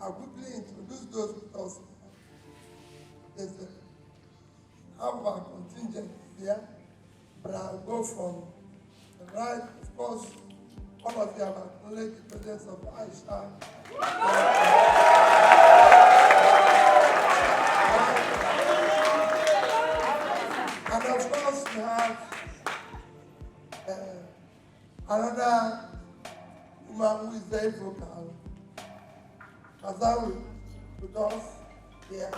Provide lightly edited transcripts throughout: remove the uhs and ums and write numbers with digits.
I'll quickly introduce those with us. There's half our contingent here, but I'll go from the right. Of course, all of you have acknowledged the presence of Aisha. And of course, we have another woman who is very vocal, Kazawi, with us here.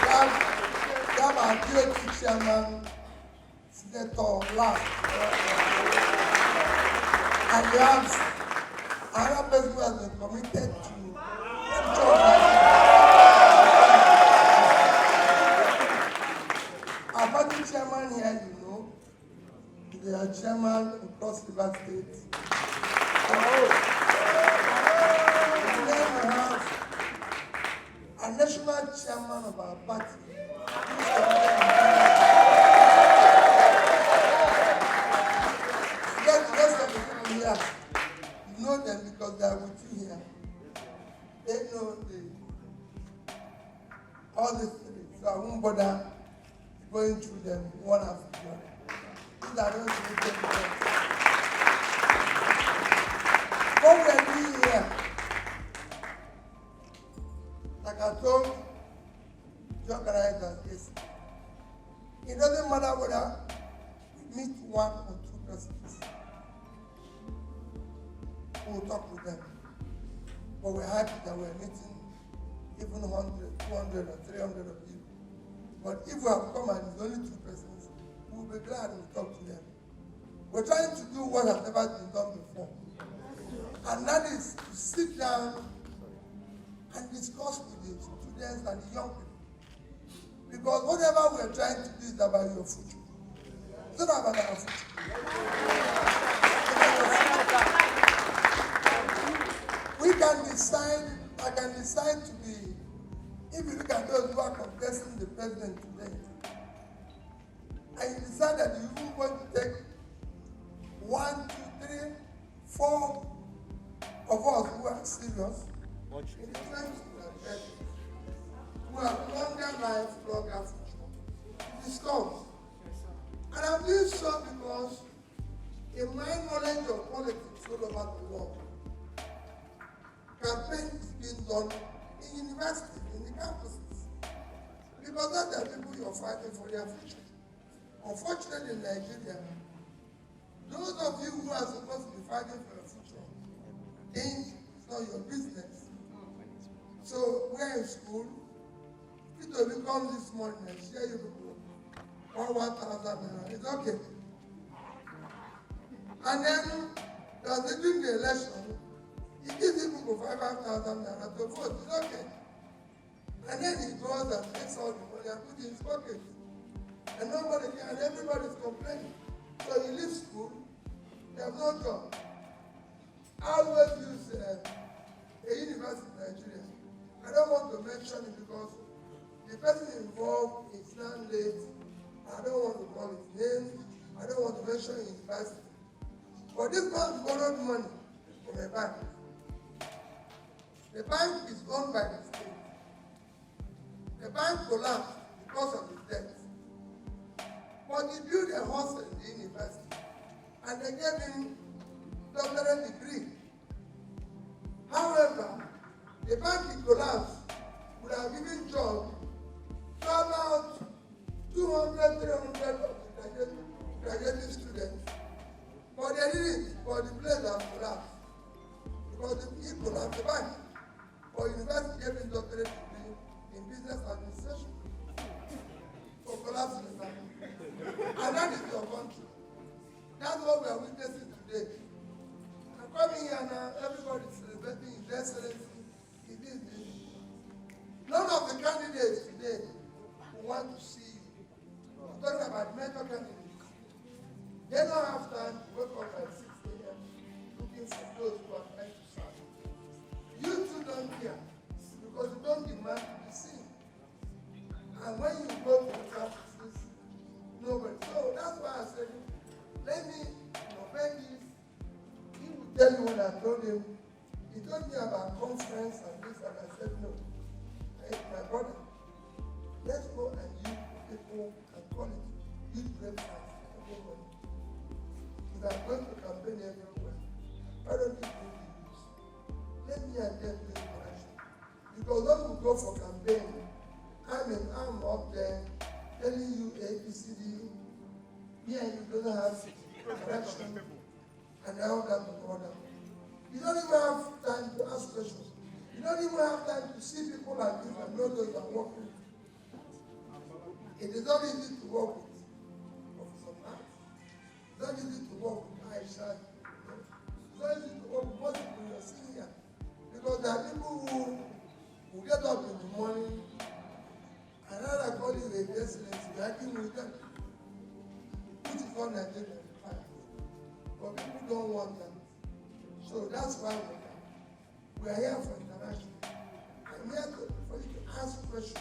We have our DOT chairman, Senator Last. And we have another person who has been committed to future our party chairman here, you know, they are chairman in Cross River State. And then we have a national chairman of our party. The rest of the people here, you know them because they are with you here. They know all these things, so I won't bother going through them one after one. These are those things. What we are doing here, like I told the organizers yesterday, it doesn't matter whether we meet one or two persons. We'll talk with them. But we're happy that we're meeting even 100, 200, or 300 of you. But if we have come and it's only two persons, we'll be glad we talk to them. We're trying to do what has never been done before. And that is to sit down and discuss with the students and the young people. Because whatever we're trying to do is about your future. It's not about our future. We can decide, I can decide to be, if you look at those who are contesting the president today, and you decide that you want to take 1, 2, 3, 4 of us who are serious, in the 20s who have longer life, longer future, discuss. And I'm doing so because in my knowledge of politics all over the world, campaign is being done in universities, in the campuses. Because that's the people you're fighting for their future. Unfortunately in Nigeria, those of you who are supposed to be fighting for your future, think it's not your business. So we're in school, it will come this morning and share you people 1,000 naira. It's okay. And then during the election, he gives people 5,000 naira to vote. It's okay. And then he goes and takes all the money and puts it in his pocket. And nobody can, and everybody's complaining. So he leaves school, they have no job. I always use a university in Nigeria. I don't want to mention it because the person involved is now late. I don't want to call his name. I don't want to mention his university. But this man borrowed money from a bank. The bank is owned by the state. The bank collapsed because of his debt. But he built a hostel in the university, and they gave him doctorate degree. However, the bank collapsed would have given job to about 200, 300 of the graduating students. But they didn't, but the place has collapsed. Because he collapsed the bank. But university gave him doctorate degree in business administration for collapsing the bank. And that is your country. That's what we are witnessing today. I'm coming here now, everybody is celebrating his excellency. He did this. None of the candidates today who want to see you. I'm talking about major candidates. They don't have time to wake up at 6 a.m. looking for those who are trying to serve. You too don't care because you don't demand to be seen. And when you go to the campuses, nobody. So that's why I said, let me beg this. He will tell you what I told him, he told me about conference and this, and I said, no. My brother, let's go and use people and call it youth breakfast every morning. If I'm going to campaign everywhere, why don't you bring the youth? Let me and them do the connection. Because when we go for campaign, I'm up there telling you ABCD, me and you don't have connection, and all that and all that. You don't even have time to ask questions. You don't even have time to see people like this and know those that work with. It is not easy to work with Professor Matt. It's not easy to work with Aisha. It's not easy to work with most people you're seeing here. Because there are people who get up in the morning and rather call you a excellence, you're arguing with them. Which is what Nigeria requires. But people don't want that. So that's why we are here for interaction. I'm here for you to ask questions.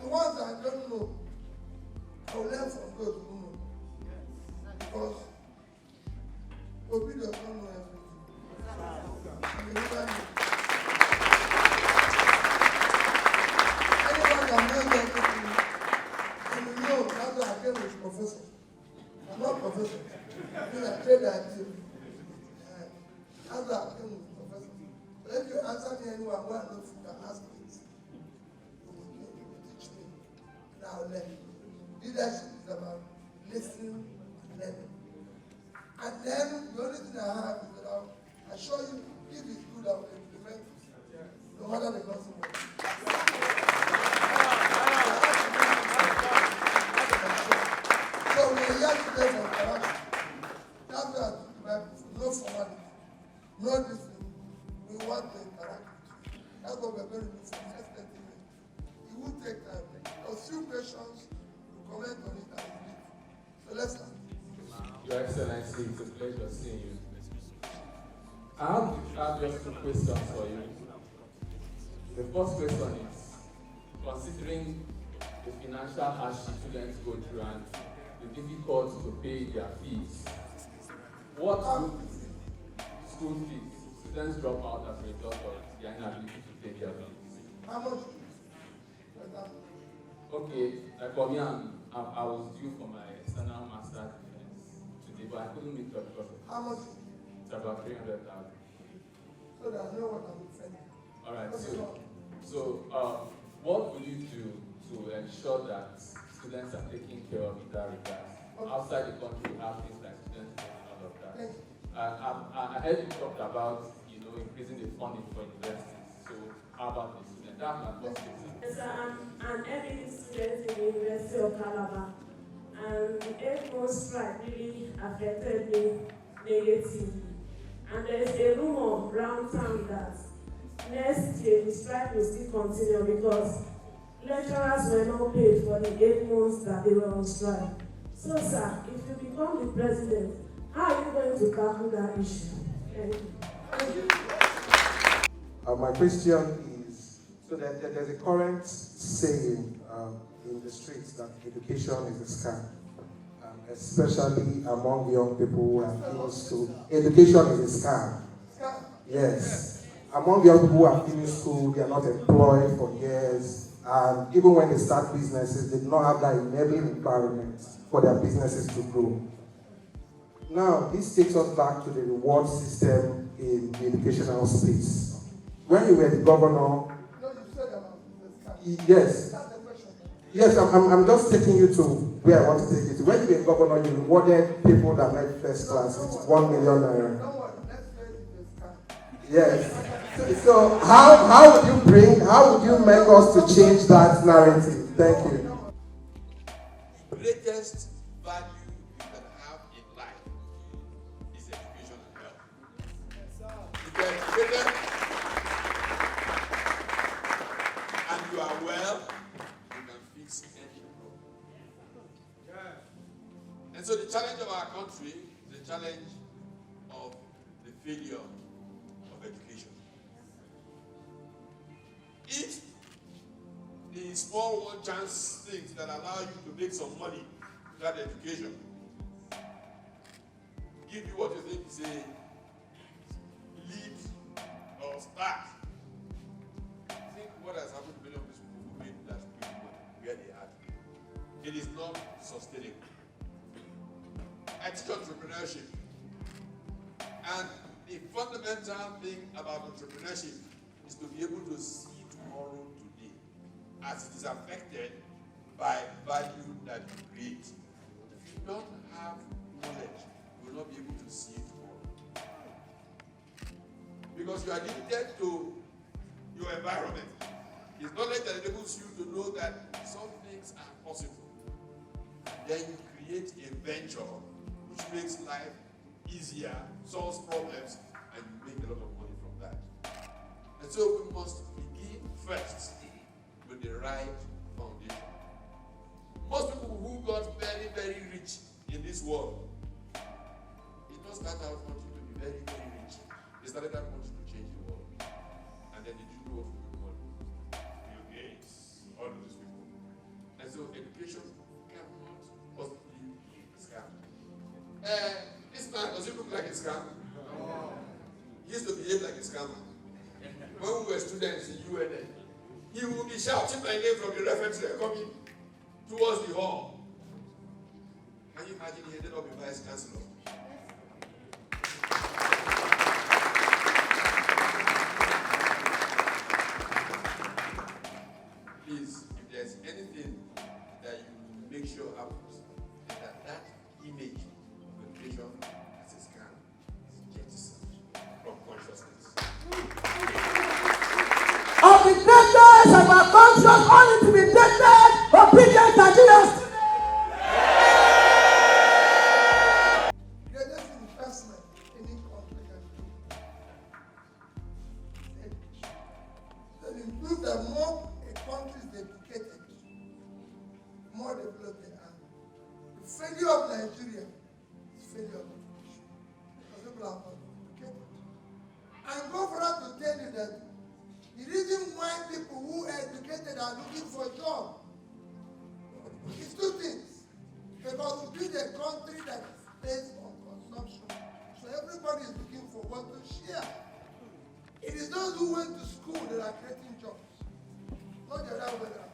The ones I don't know, I will learn from those who know. Because OBIdient does not know everything. And you never know. Anyone that knows everything, and you know, that's why I came with professor. I'm not professor. I mean, I trade idea. That's why I came with professor. But if you answer me anywhere, go and look, you can ask me. Now learn. Leadership is about listening and learning. And then the only thing I have is that I'll assure you, if it's good, I will implement it. No matter the consequence. So we're here today for interaction. That's why no formality, no listening. We want to interact. That's what we're going to do for the next 30 minutes. It will take time. A few questions to comment on it and leave. So let's start. Your Excellency, it's a pleasure seeing you. I have just 2 questions for you. The first question is, considering the financial hardship students go through and the difficulty to pay their fees, what would school fees students drop out as a result of their inability to pay their fees? How much? Okay, like for me, I was due for my external master's defense today, but I couldn't meet up because of how much? It's about 300,000. So that I know what I'm saying. All right. So what will you do to ensure that students are taken care of in that regard? Okay. Outside the country, we have things like students and all of that. Yes. I heard you talked about increasing the funding for universities. So how about the students? That's my first question. Yes, I'm an MA student in the University of Calabar, and the 8-month strike really affected me negatively. And there's a rumor around town that next year the strike will still continue because lecturers were not paid for the 8 months that they were on strike. So, sir, if you become the president, how are you going to tackle that issue? Thank you. My question so there's a current saying in the streets that education is a scam, especially among young people who have finished school. Education is a scam. Yes. Among young people who have finished school, they are not employed for years, and even when they start businesses, they do not have that enabling environment for their businesses to grow. Now, this takes us back to the reward system in the educational space. When you were the governor, yes. Yes, I'm just taking you to where I want to take you to. When you were governor, you rewarded people that made first class with 1 million naira. Yes. So how would you make us to change that narrative? Thank you. The greatest value you can have in life is education and health. If you are educated and you are well, you can fix any problem. And so the challenge of our country is the challenge of the failure of education. If the small one chance things that allow you to make some money without education, give you what you think is a lead or start. Think what has happened to many of these people who made that big money where they are. It is not sustainable. I teach entrepreneurship. And the fundamental thing about entrepreneurship is to be able to see tomorrow today as it is affected by value that you create. If you don't have knowledge, you will not be able to see it tomorrow. Because you are limited to your environment. It's knowledge that enables you to know that some things are possible. Then you create a venture which makes life easier, solves problems, and you make a lot of money from that. And so we must begin first with the right foundation. Most people who got very, very rich in this world did not start out wanting to be very, very rich. They started out wanting to change the world. And then they didn't know what to do with money. Bill Gates, all of these people. And so education cannot possibly be a scam. This man, does he look like a scam? He used to behave like a scammer. When we were students in UNN, he would be shouting my name from the refectory coming towards the hall. Can you imagine he ended up a vice chancellor? Please, if there's anything that you make sure happens, is that image of education as a scam is jettisoned from consciousness. Of the greatness of our conscious, only to be dated, obedient Nigerians. Greatest investment any country can do is education. So it means that more a country is dedicated, more developed they are. The failure of Nigeria is failure of education. Because people are not educated. And go further to tell you that the reason why people who are educated are looking for a job is two things. Because we build a country that is based on consumption. So everybody is looking for what to share. It is those who went to school that are creating jobs. Not the other way around.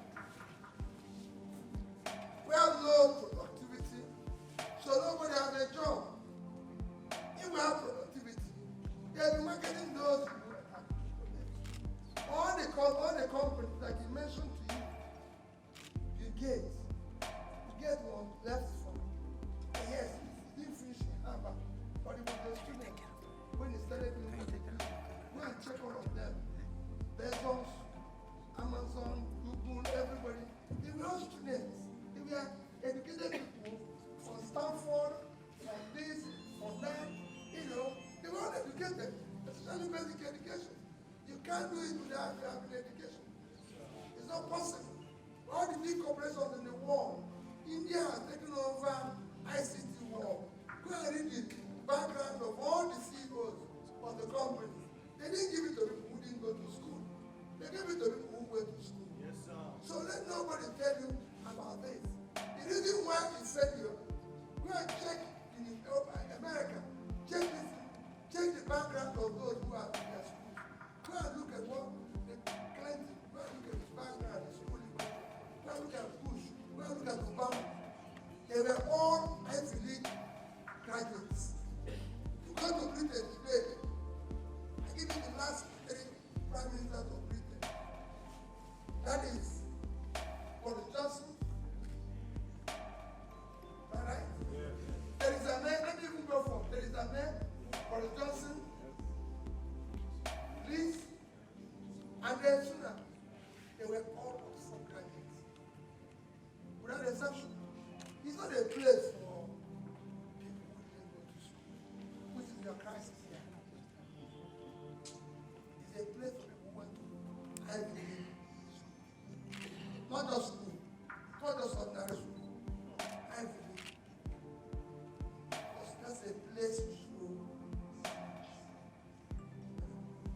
We have low productivity, so nobody has a job. If we have productivity, they'll be marketing those who have all the companies that he mentioned to you, you get one left from. Yes, he didn't finish in Harvard, but he was a student when he started doing what he did. Go and check all of them. Bezos, Amazon, Google, everybody. They were all students. They were educated people from Stanford, from this, from that. They were all educated, especially basic education. You can't do it without having education. It's not possible. All the big corporations in the world, India has taken over ICT world. Go and read the background of all the CEOs of the company. They didn't give it to people who didn't go to school. They gave it to people who went to school. Yes, sir. So let nobody tell you about this. The reason why it's failure, go and check in America. Check the background of those who are in their schools. Go and look at what the Clinton, go and look at his background, the school he went to. Go and look at Bush, go and look at Obama. They were all Ivy League graduates. You go to Britain today, I give you the last 3 prime ministers of Britain. That is Boris Johnson. All right? Yeah. There is a name, let me even go for. There is a name, Boris Johnson, Liz, and then Sunak. They were all Oxford graduates. Without exception. It's not a place for people who didn't go to school, which is your crisis here. It's a place for people who went to Ivy League school. Not just school, not just ordinary school, Ivy League. Because that's a place to show.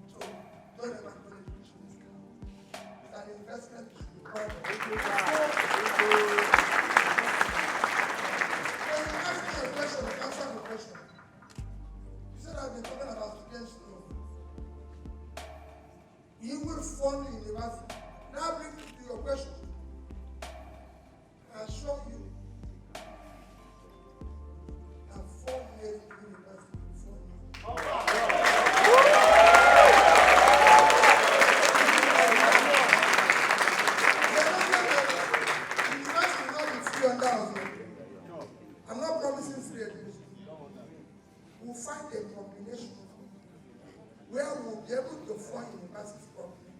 So don't ever go to education this kind. It's an investment to fund the university. Now bring me to your question. I assure you, that 4 years in university before you. I'm not promising free education. We'll find a combination where we'll be able to fund universities properly.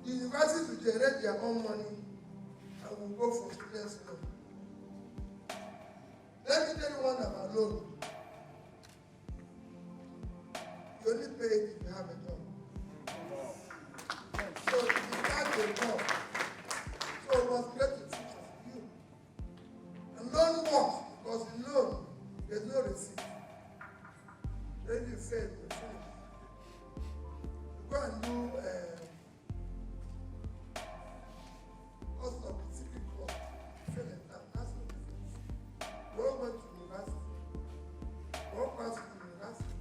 The universities will generate their own money and we'll go for students' loan. Let me tell you one about loan. You only pay it if you have a job. So if you have a job, so it must create a future for you. And loan works because in loan, there's no receipt. Then you fail, you finish. You go and do cost of the city cost, fail it down. That's no difference. We all went to university. We all passed to university.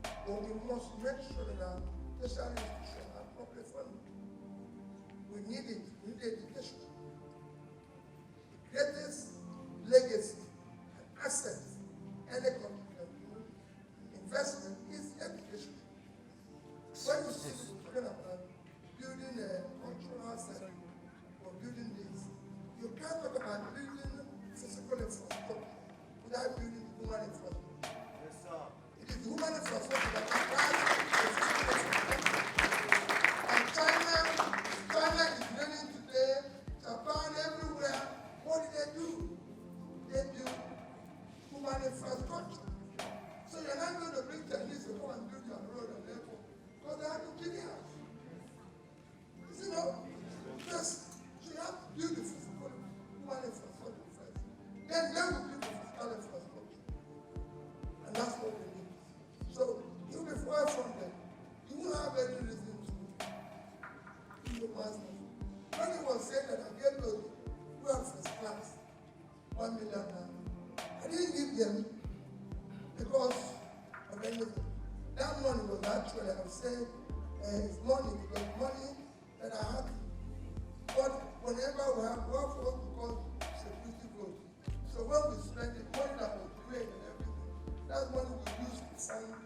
But we must make sure that our tertiary institutions are properly funded. We need it. We need education. The greatest legacy and asset any country can do investment is education. When you see talking about building a cultural center or building this, you can't talk about building physical infrastructure without building human infrastructure. Yes, sir. It is human infrastructure that applies to physical infrastructure. And China is learning today, Japan, everywhere. What do? They build human infrastructure. So you're not going to bring Chinese to come and build your road and airport because they are engineers. You know, just so you have to build the physical human infrastructure first. Then they will build the physical infrastructure. And that's what we need. So you before I fund them, you won't have any reason to do your master's. When he was saying that I gave those who are first class 1 million naira, I didn't give them because of anything. That money was actually, I would say, it's money because money that I had. But whenever we have work for us to call security growth. So when we spend the money that was paid and everything, that's money we use to fund.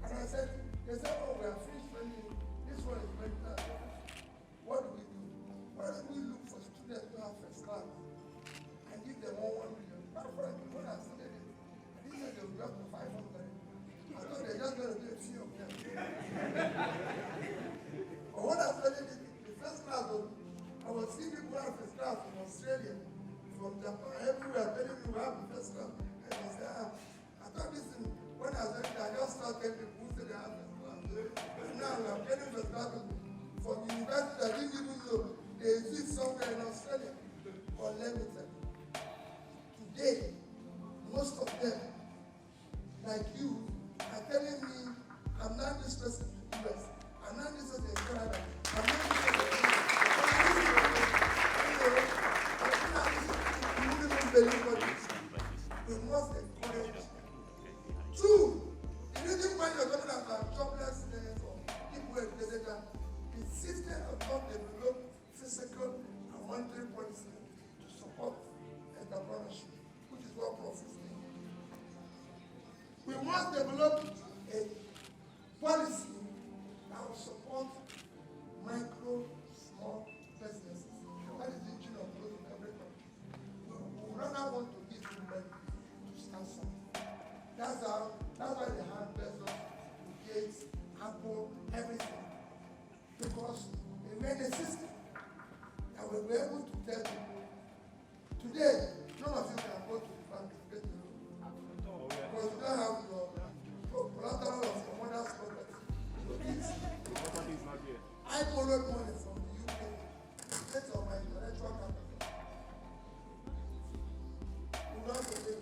And I said, they said, oh, we are finished spending. This one is spending that. What do? Why don't we look for students who have first class and give them 1 million? When I studied it, I didn't say they would go up to 500. I thought they're just going to do a few of them. But when I studied it, the first class, I was seeing people who have first class from Australia, from Japan, everywhere, telling me we have the first class. And I said, I thought this thing, when I studied it, I just started people who said they have first class. And now I'm getting first class from university that didn't even know they exist somewhere in Australia. But let me tell you, today, most of them, like you, are telling me, I'm not this person in the US, I'm not this person in Canada, I'm not this person in you wouldn't even believe what you say. We must encourage. Two, the reason why you're talking about joblessness or people educated, the system has not developed physical and monetary policy to support entrepreneurship, which is what profits mean. We must develop a policy that will support micro, small businesses. That is the engine of growth in every country. We rather want to give them money to start something. That's why they have Bezos, Gates, Apple, everything. Because they made a system that will be able to tell people, today, none of you can go to the bank to get the loan. Because you don't have your collateral of your mother's property. I borrowed money from the UK based on my intellectual capital. You know what I mean?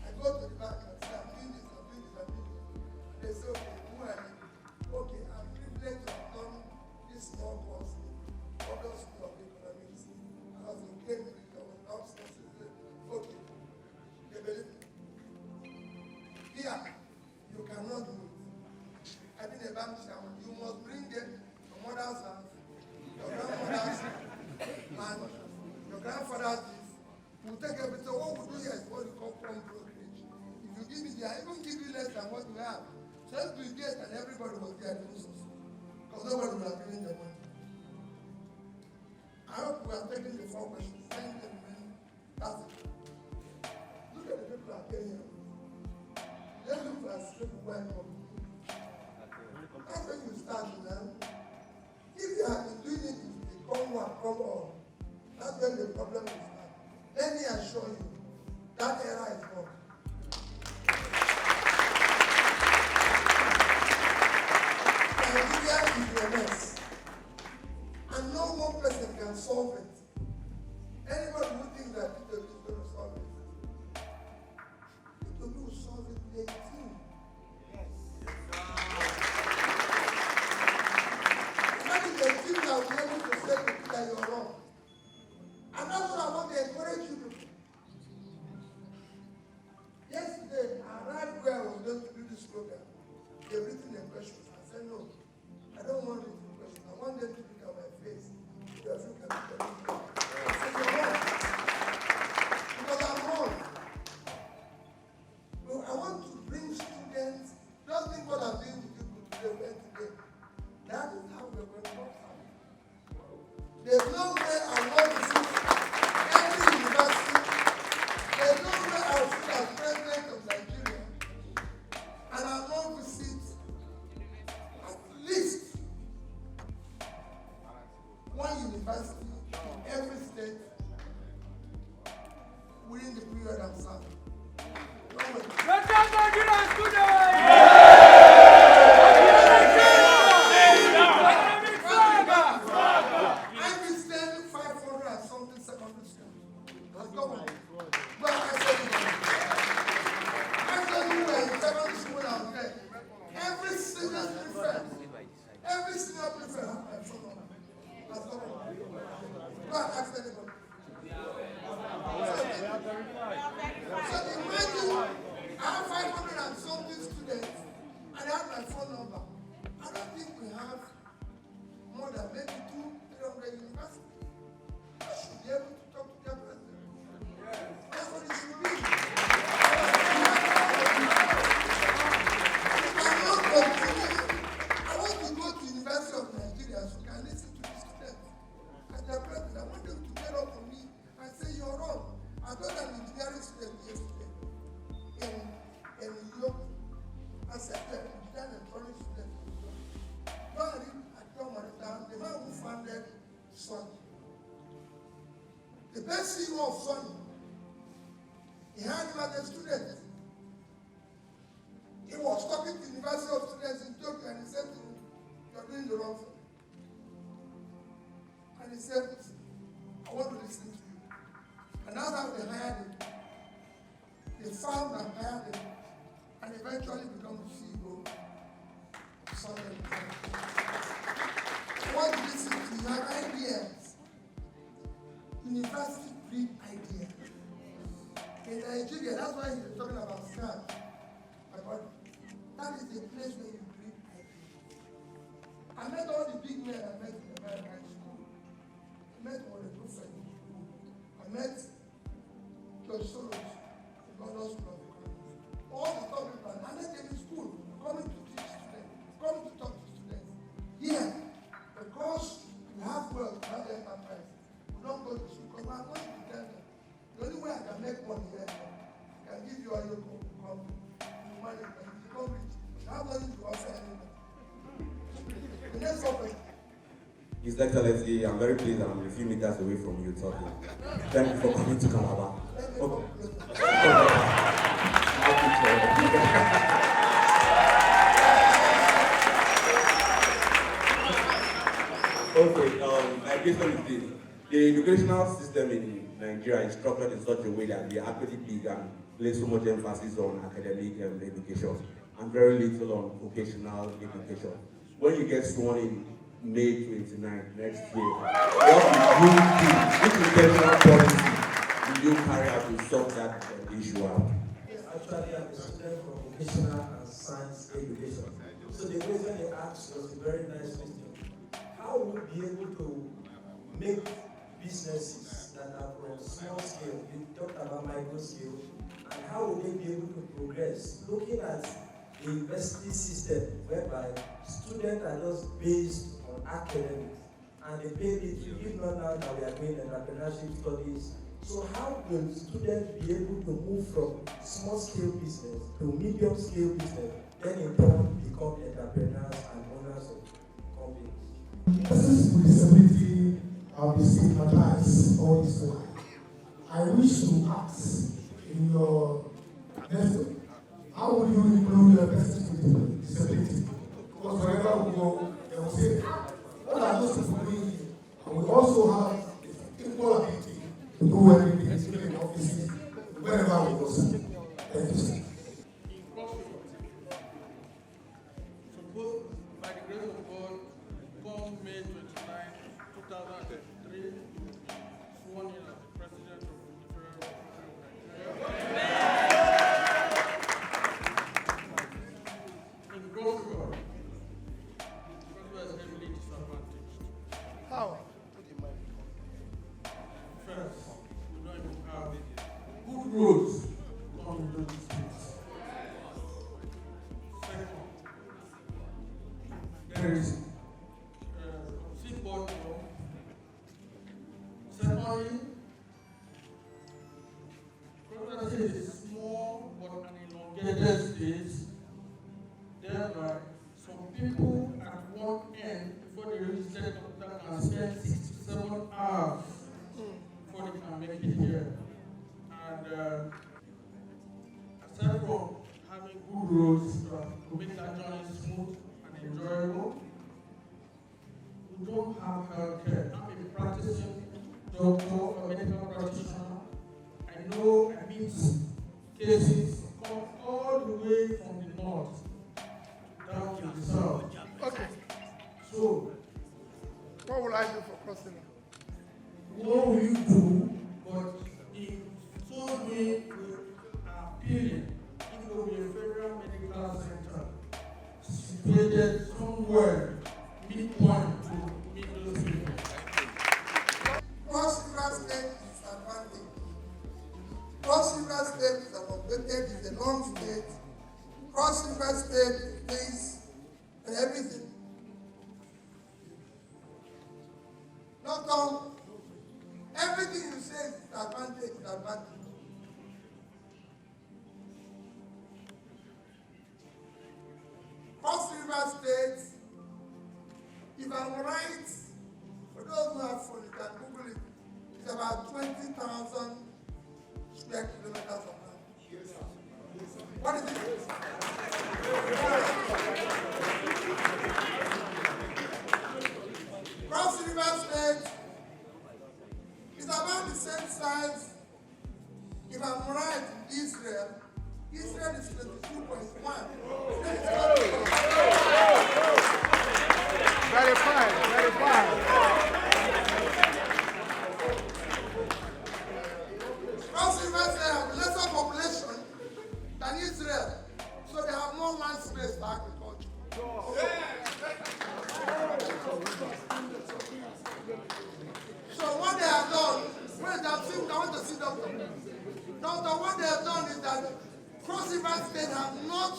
I go to the bank and say, I'm doing this, I'm doing this, I'm doing this. They say, okay, who are you? Okay, I'm privileged to have done this small course in Oxford School of Economics. I was in Cambridge, I was upstairs. Okay, they believe me. Here, you cannot do it. I did a bank shower. You must bring them from mother's house, your grandmother's, and your grandfather's this. We'll take everything. What we do here is what we call crumb brokerage. If you give me there, I even give you less than what we have. So if we get and everybody was there, because nobody will have given them money. I hope we are taking the 4 questions. Send them in. That's it. Look at the people that came here. They look like people welcome. That's when you start with them. If you have been doing it, they come one, come on. That's when the problem will start. Let me assure you, that era is gone. Nigeria is a mess. And no one person can solve it. Anybody who thinks that Peter is going to solve it, Peter will solve it with a team. Yes. That is the team that will be able to say to Peter, you're wrong. And that's what I want to encourage you to do. Yesterday, I arrived where I was going to do this program. They've written the questions. I said, no, I don't want written questions. I want them to look at my face. I said, you're wrong. Because I'm wrong. So I want to bring students, just think what I'm doing to people today. That is how we're going to work out. There's no way I want to see every university. There's no way I'll sit as president of Nigeria and I'll not visit at least one university in every state within the period I'm serving. The best CEO of Sony, he had him as a student. He was talking to the University of Students in Tokyo and he said to him, you're doing the wrong thing. And he said, I want to listen to you. And that's how they hired him. They found and hired him and eventually become the CEO of Sony. I want to listen to you. You have ideas. University breed ideas. In Nigeria, that's why he's talking about scam. That is the place where you breed ideas. I met all the big men I met in the American school. I met all the prophets. I met George Soros, the Governor's School of Economics. All the top people, I met them in school, coming to teach students, coming to talk to students. Here, because you have wealth, you have enterprise, you don't go to school, because I'm going to tell them, the only way I can make money here, I can give you all your company, you manage, but if you don't reach, you have nothing to offer anyone. The next question. His Excellency, I'm very pleased that I'm a few meters away from you talking. Thank you for coming to Calabar. Okay, my question is this. The educational system in Nigeria is structured in such a way that they actually big and place so much emphasis on academic education and very little on vocational education. When you get sworn in May 29th next year, what will you do? Which intentional policy will you carry out to sort that issue out? Actually, I'm a student from vocational and science education. So the question you asked was a very nice question. how will we be able to make businesses that are from small scale, you talked about micro scale, and how will they be able to progress? Looking at the university system whereby students are just based on academics and they pay little, if not now that we are doing entrepreneurship studies. So how will students be able to move from small scale business to medium scale business, then in turn become entrepreneurs and owners of companies? Persons with disability are stigmatized all this way. I wish to ask in your network, how will you include the persons with disability? Because wherever we go, they will say, what are those people doing here? And we also have equal ability to do everything, especially in offices, wherever we go. Thank you, sir. Suppose, by the grace of God, come May 29, 2003, sworn in as the President of the Federal Republic of Nigeria. In gross regard, Kolanut is heavily disadvantaged. How? First, we don't even have good roads coming into this place. Second, there is seaport law. Secondly, Kolanut is a small but an elongated state. Thereby, some people at one end, before they reach the capital, can spend 6 to 7 hours before they can make it here. And aside from having good roads to make that journey smooth and enjoyable, we don't have healthcare. I'm a practicing doctor, a medical practitioner. I know I meet cases come all the way from the north down to the south. Okay. So, What will I do for crossing? what will you do? But in so doing, we are appealing if there will be a federal medical center situated somewhere midpoint to meet those people. Cross River State is disadvantaged. Cross River State is updated, is a long state. Cross River State is and everything. Not all. Everything you say is disadvantage, disadvantage. Cross River State, if I'm right, for those who have phone, you can Google it, it's about 20,000 square kilometers of land. Yes, sir. What is it? Cross River State is about the same size, if I'm right, in Israel. Israel is 22.1. Very fine, very fine. Cross River State have lesser population than Israel, so they have more land space for agriculture. So what they have done, I want to see doctor. Doctor, what they have done is that Cross River State have not,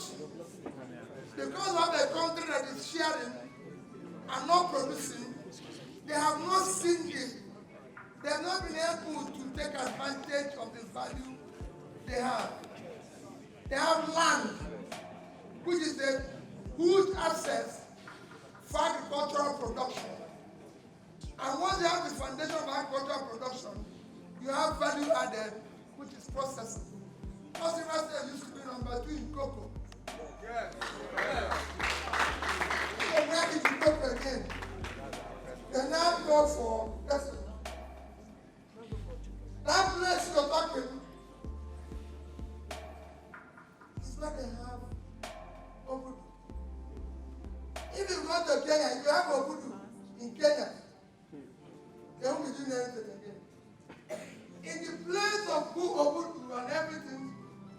because of the country that is sharing and not producing, they have not seen it. They have not been able to take advantage of the value they have. They have land, which is a good asset for agricultural production. And once you have the foundation of agricultural production, you have value added, which is processing. Cross River State used to be number 2 in cocoa. Yes. So where did you go again? They now go for destiny. That place you're talking is where they have Obudu. If you go to Kenya, you have Obudu in Kenya. They won't be doing anything again. In the place of Obudu and everything,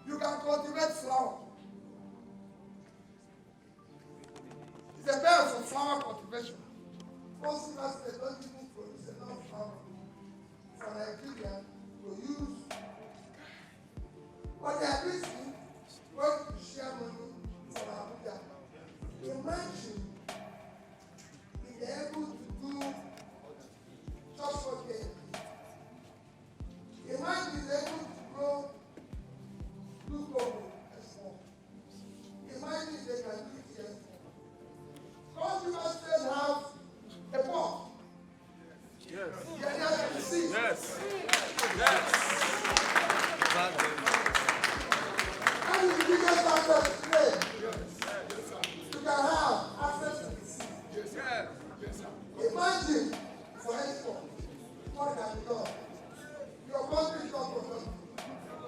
you can cultivate flower. It's a best for flower cultivation. most universities don't even produce enough power for Nigeria to use. But they are busy going to share money for Abuja. Imagine being able to do just what they do. Imagine being able to grow, do global as well. Imagine they can do it here. Because you must still have a port. Yes. Yeah, you see. Yes. Yes. How do you biggest access to trade? You can have access to the sea. Imagine, for export, what can be done. Your country is not productive.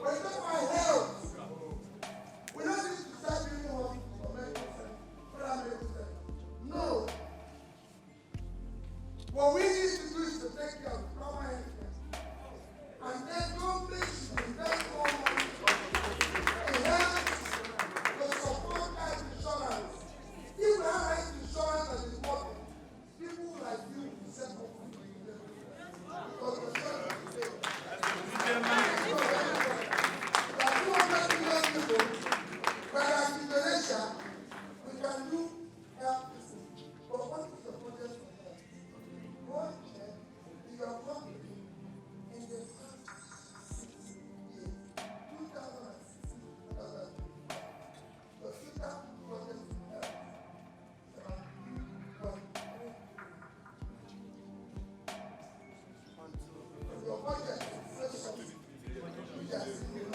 When you talk about health, we don't need to start building hospitals for medical center, for our medical center. No. What we need to do is to take care of primary health care. And then government should invest more money in health to support health insurance. If we have health insurance that is working, people like you will set up for you. Because the insurance is there. There are 200 million people, whereas in Indonesia, we can do health business. But what is the budget for health? One check in your company in the past 6 years, 2016, the future budget for health is about 2.3. Your budget is such something. Yes, you know,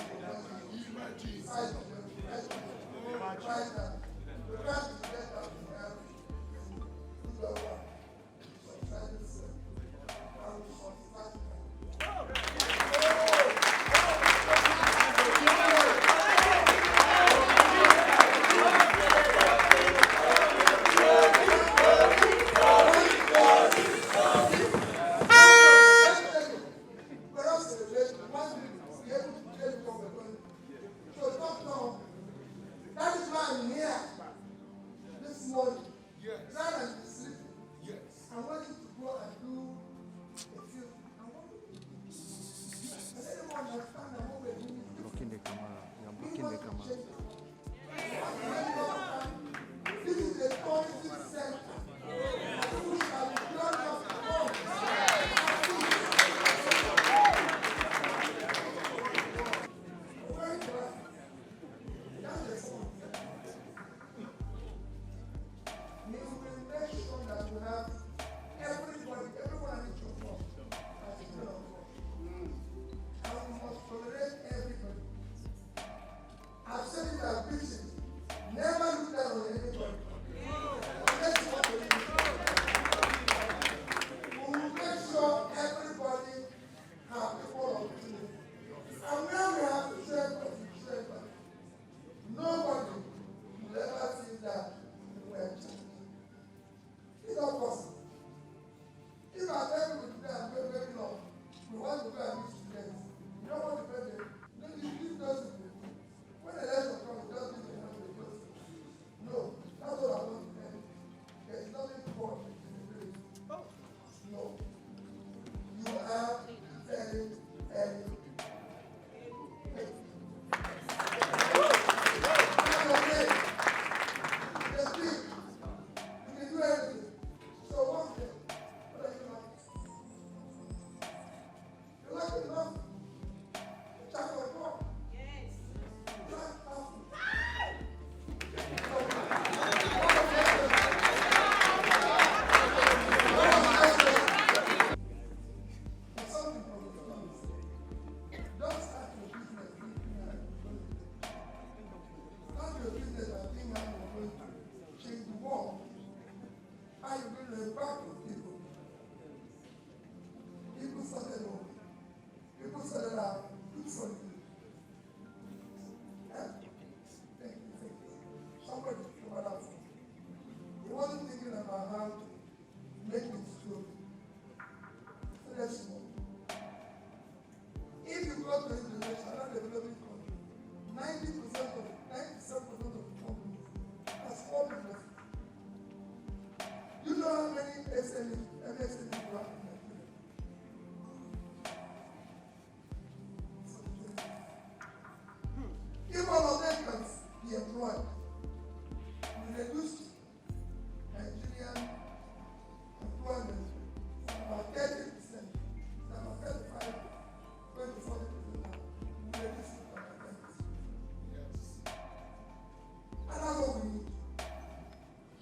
that is why I'm here this morning. Rather than be sleeping. I want you to go and do a few. I want you to do. Does anyone understand that what we're doing? Blocking the camera. You are blocking the camera. This is a tourism center. Who shall be glad of the world? Very glad. That's the point. We will make sure that we have everyone needs to work as a children of God. And we must tolerate everybody. I've said it as Christians. Never look down on anybody. That's what we do. We will make sure everybody has equal opportunity. And when we have to share everybody, nobody will ever feel that we are cheating. It's not possible. If I tell you today I'm very long, we want to go and meet students. You don't want to pay them. Then you give those people. When the election comes, just give them the close. No, that's what I want to tell you. There is nothing wrong with the place. No. You are very, very SME MSc program. If all of them can be employed, we reduce Nigerian employment from about 30%, about 35, going to 40% now. We reduce it by 10%. Yes. And that's what we need.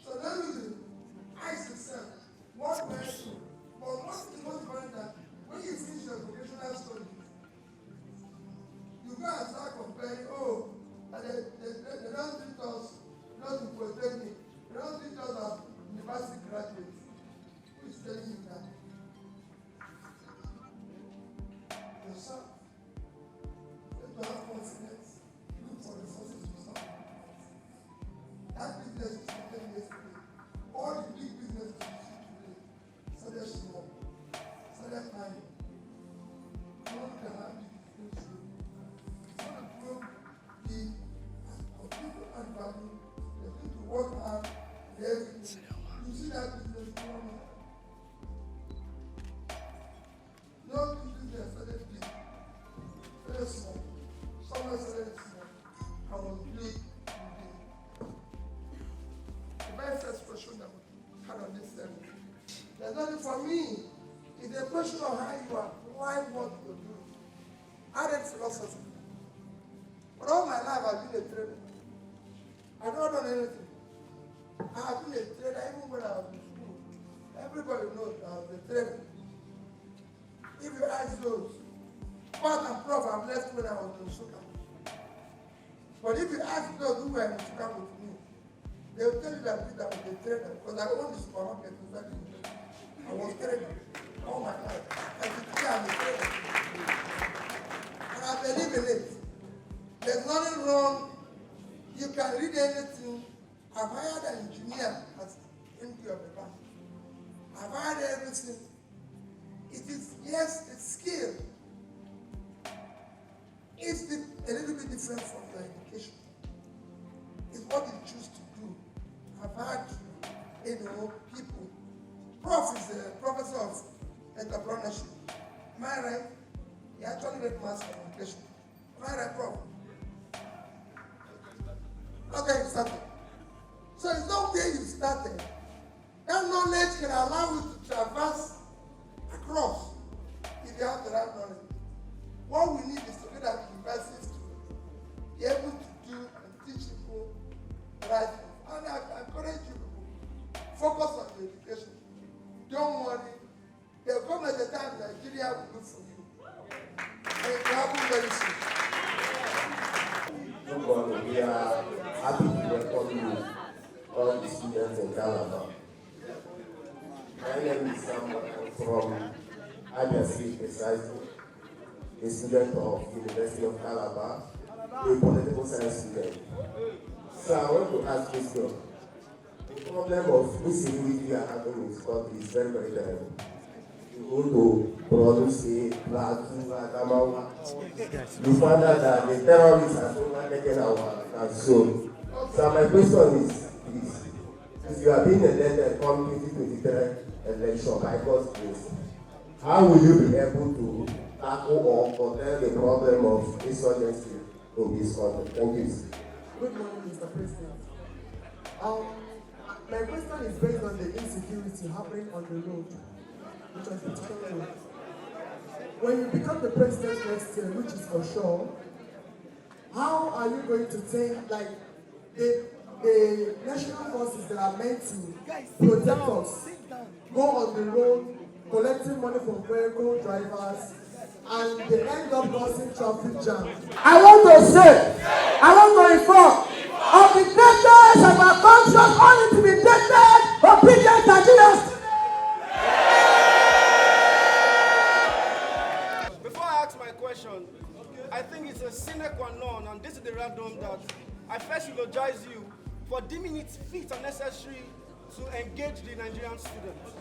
So then we ask yourself, what will I do? But what is the most important that when you finish your vocational studies, you go and start comparing, and they don't treat us not in polytechnic, they don't treat us as university graduates. Who is telling you that? Yourself. You have to have confidence, look for resources to solve. That business is started yesterday. All the big businesses you see today started small, started tiny. None of them have big businesses. Some of them big and people add value. They need to work hard and everything. You see that business growing. No business started big, very small. Someone started small and was big today. The very first question that we had on this level. There's nothing for me. It's a question of how you apply what you do. I read philosophy. But all my life I've been a trader. I've not done anything. I have been a trader even when I was in school. Everybody knows I was a trader. If you ask those, part and prof I've left when I was in Suka. But if you ask those who were in Suka with me, they will tell you that I was a trader because I owned the supermarket inside the university. I was trading all my life. And today I'm a trader. And I believe in it. There's nothing wrong. You can read anything. I've hired an engineer as MD of the bank. I've hired everything. It is, yes, it's skill. It's a little bit different from your education. It's what you choose to do. I've had, people. Prof is a professor of entrepreneurship. Am I right? He actually read mass communication. Am I right, Prof? Okay, started. So it's not where you started. That knowledge can allow you to traverse across if you have the right knowledge. What we need is to get our universities to be able to do and teach people the right thing. And I encourage you to focus on your education. Don't worry. There will come at a time Nigeria will look for you. And it will happen very soon. We are happy to welcome you, all the students in Calabar. My name is Sam from Abia State, precisely, a student of University of Calabar, a political science student. So I want to ask this question. The problem of insecurity we are having in this country is very, very terrible. You go to produce a platoon, Adamawa, you find out that the terrorists have overtaken our soul. So my question is, please, if you are being elected come 2023 election by God's grace, how will you be able to tackle or contain the problem of insurgency in this country? Thank you. Good morning, Mr. President. My question is based on the insecurity happening on the road, which is particular road. When you become the president next year, which is for sure, how are you going to take, like, the national forces that are meant to protect us go on the road collecting money from vehicle drivers and they end up causing traffic jams? I want to inform of the greatness of our country, unintimidated, obedient Nigerians. Before I ask my question, I think it's a sine qua non, and this is the random that I first eulogize you for deeming it fit and necessary to engage the Nigerian students.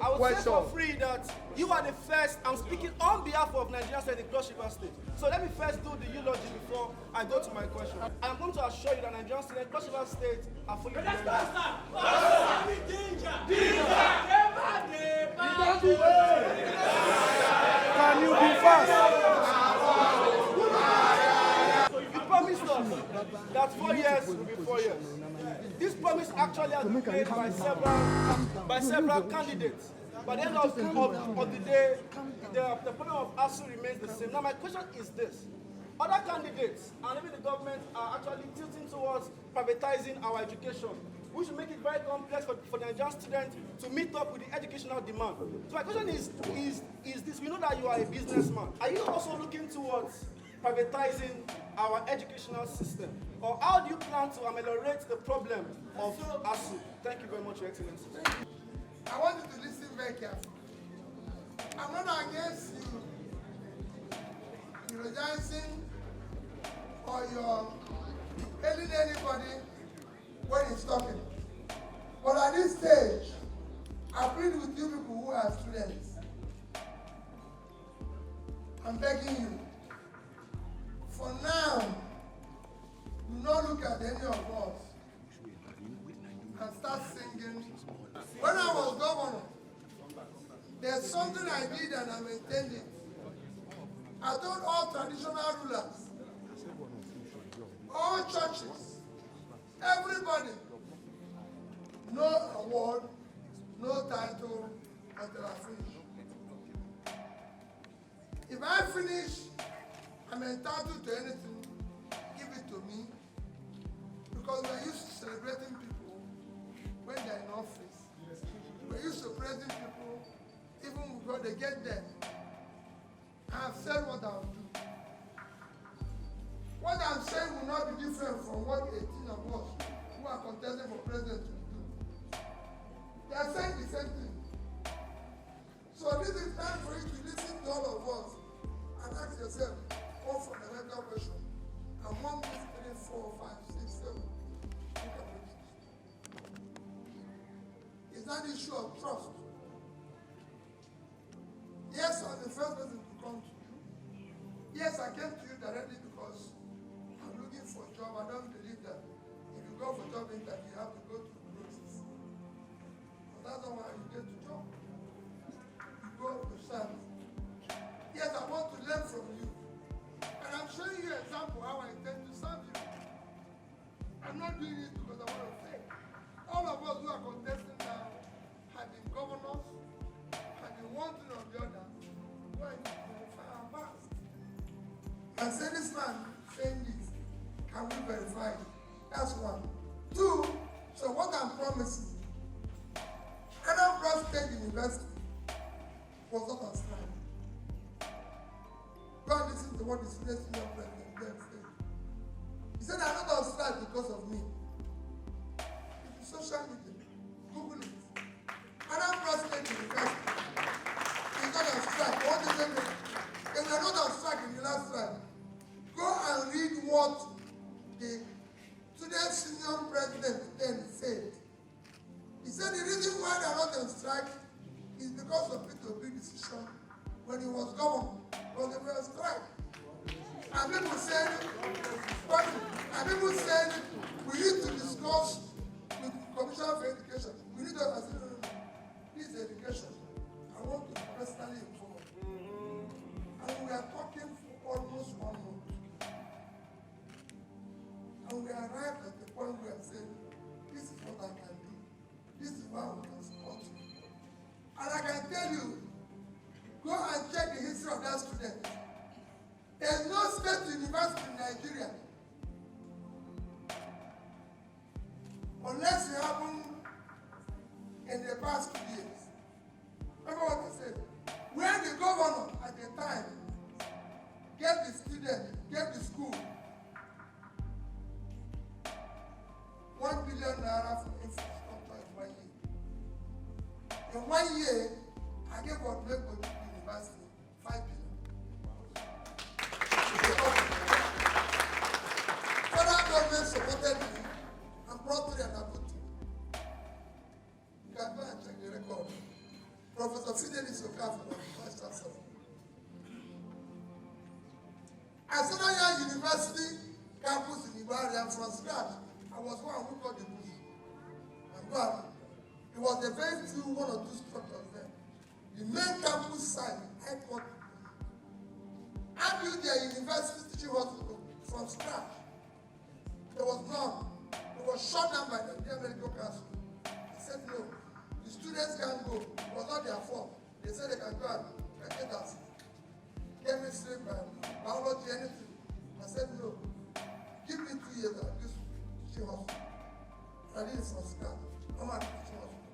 I would say for free that you are the first. I'm speaking on behalf of Nigerian students in Cross River State. So let me first do the eulogy before I go to my question. I'm going to assure you that Nigerian students in Cross River State are fully engaged. promise actually has been made by several candidates. By the end of the day, the problem of ASU remains the same. Now, my question is this. Other candidates and even the government are actually tilting towards privatizing our education, which will make it very complex for the Nigerian students to meet up with the educational demand. So my question is this. We know that you are a businessman. Are you also looking towards privatizing our educational system? Or how do you plan to ameliorate the problem of ASU? Thank you very much, Your Excellency. I want you to listen very carefully. I'm not against you rejoicing or you're hailing anybody when he's talking. But at this stage, I plead with you people who are students. I'm begging you, for now, do not look at any of us and start singing. When I was governor, there's something I did and I maintained it. I told all traditional rulers, all churches, everybody, no award, no title until I finish. If I finish, I'm entitled to anything, give it to me. Because we're used to celebrating people when they're in office. We're used to praising people even before they get there. I have said what I'll do. What I'm saying will not be different from what 18 of us who are contesting for president will do. They are saying the same thing. So this is time for you to listen to all of us and ask yourself one fundamental question. Among these 3, 4, 5, 6, 7, who can we choose? It's not an issue of trust. Yes, I'm the first person to come to you. Yes, I came to you directly because I'm looking for a job. I don't believe that if you go for job interview, you have to go through the process. But that's not why you get to job. You go to serve. Yes, I want to learn from you. And I'm showing you an example how I intend to serve you. I'm not doing it because I want to fake. All of us who are contesting now have been governors, have been one thing or the other. Why need to verify our past? And say this man saying this, can we verify it? That's one. 2, so what I'm promising, Calabar State University was not on strike. Go and listen to what the senior president then said. He said, I'm not on strike because of me. It's social media. Google it. Calabar State University is not on strike. What is it? They were not on strike in the last strike. Go and read what the student senior president then said. He said the reason why they are not on strike is because of P2P decision when he was governor, because they were on strike. And people said, we need to discuss with the Commissioner for Education. We need to say, no. This is education. I want to be personally involved. And we are talking for almost 1 month. And we arrived at the point where we are saying, this is what I can do. This is why we can support you. And I can tell you, go and check the history of that student. There's no state university in Nigeria unless it happened in the past 2 years. Remember what I said? Where the governor at the time gave the student, gave the school 1 billion naira for infrastructure in 1 year. In 1 year, I gave what Gregory University 5 billion. Federal government supported me and brought 3 and I put 2. You can go and check the record. Professor Fidelis Okafor, Vice Chancellor. At Townhall University campus in Ibadan from scratch, I was one who got the bush. And God, it was the very few 1 or 2 structures there. The main campus site, I got the bush. I built their university teaching hospital from scratch. There was none. It was shut down by the Nigerian Medical Council. They said no, the students can't go. It was not their fault. They said they can go and get us chemistry, biology, anything. I said no. Give me 2 years at this teaching hospital. I did it from scratch. I'm at teaching hospital.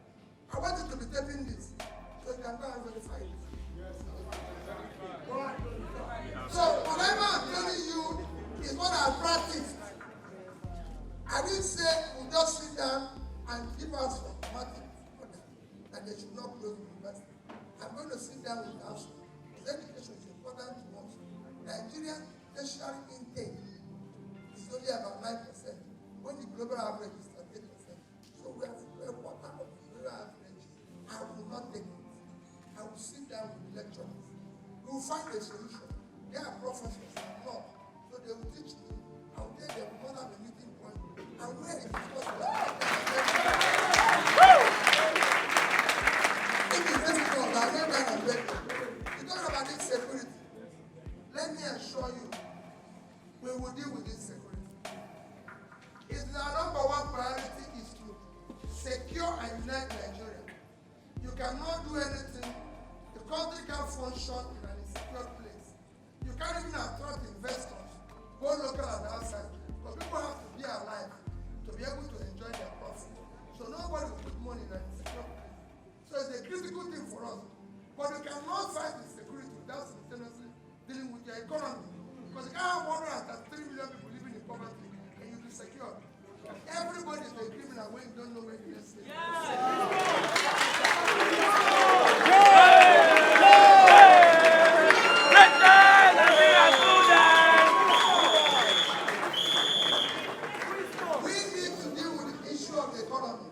I want you to be taping this so you can go and verify it. So whatever I'm telling you is what I practiced. I didn't say we'll just sit down and give us mathematics for them, that they should not close the university. I'm going to sit down with us. Education is important to us. Nigerian tertiary intake is only about 9%, when the global average is 38%. So we have a quarter of the global average. I will not take it. I will sit down with the lecturers. We will find a solution. They are professors, I'm not. So they will teach me. I will tell them we don't have a meeting point. And where it is possible, if it's difficult, I'll get down and beg them. You talk about this security. Let me assure you, we will deal with this security. It's our number one priority is to secure and unite Nigeria. You cannot do anything. The country can't function in an insecure place. You can't even attract investors, both local and outside, because people have to be alive to be able to enjoy their profit. So nobody will put money in an insecure place. So it's a critical thing for us. But you cannot fight insecurity without simultaneously dealing with your economy. Because you can't have 103 million people living in poverty and you'll be secure. Everybody is a criminal when you don't know where you are. We need to deal with the issue of the economy.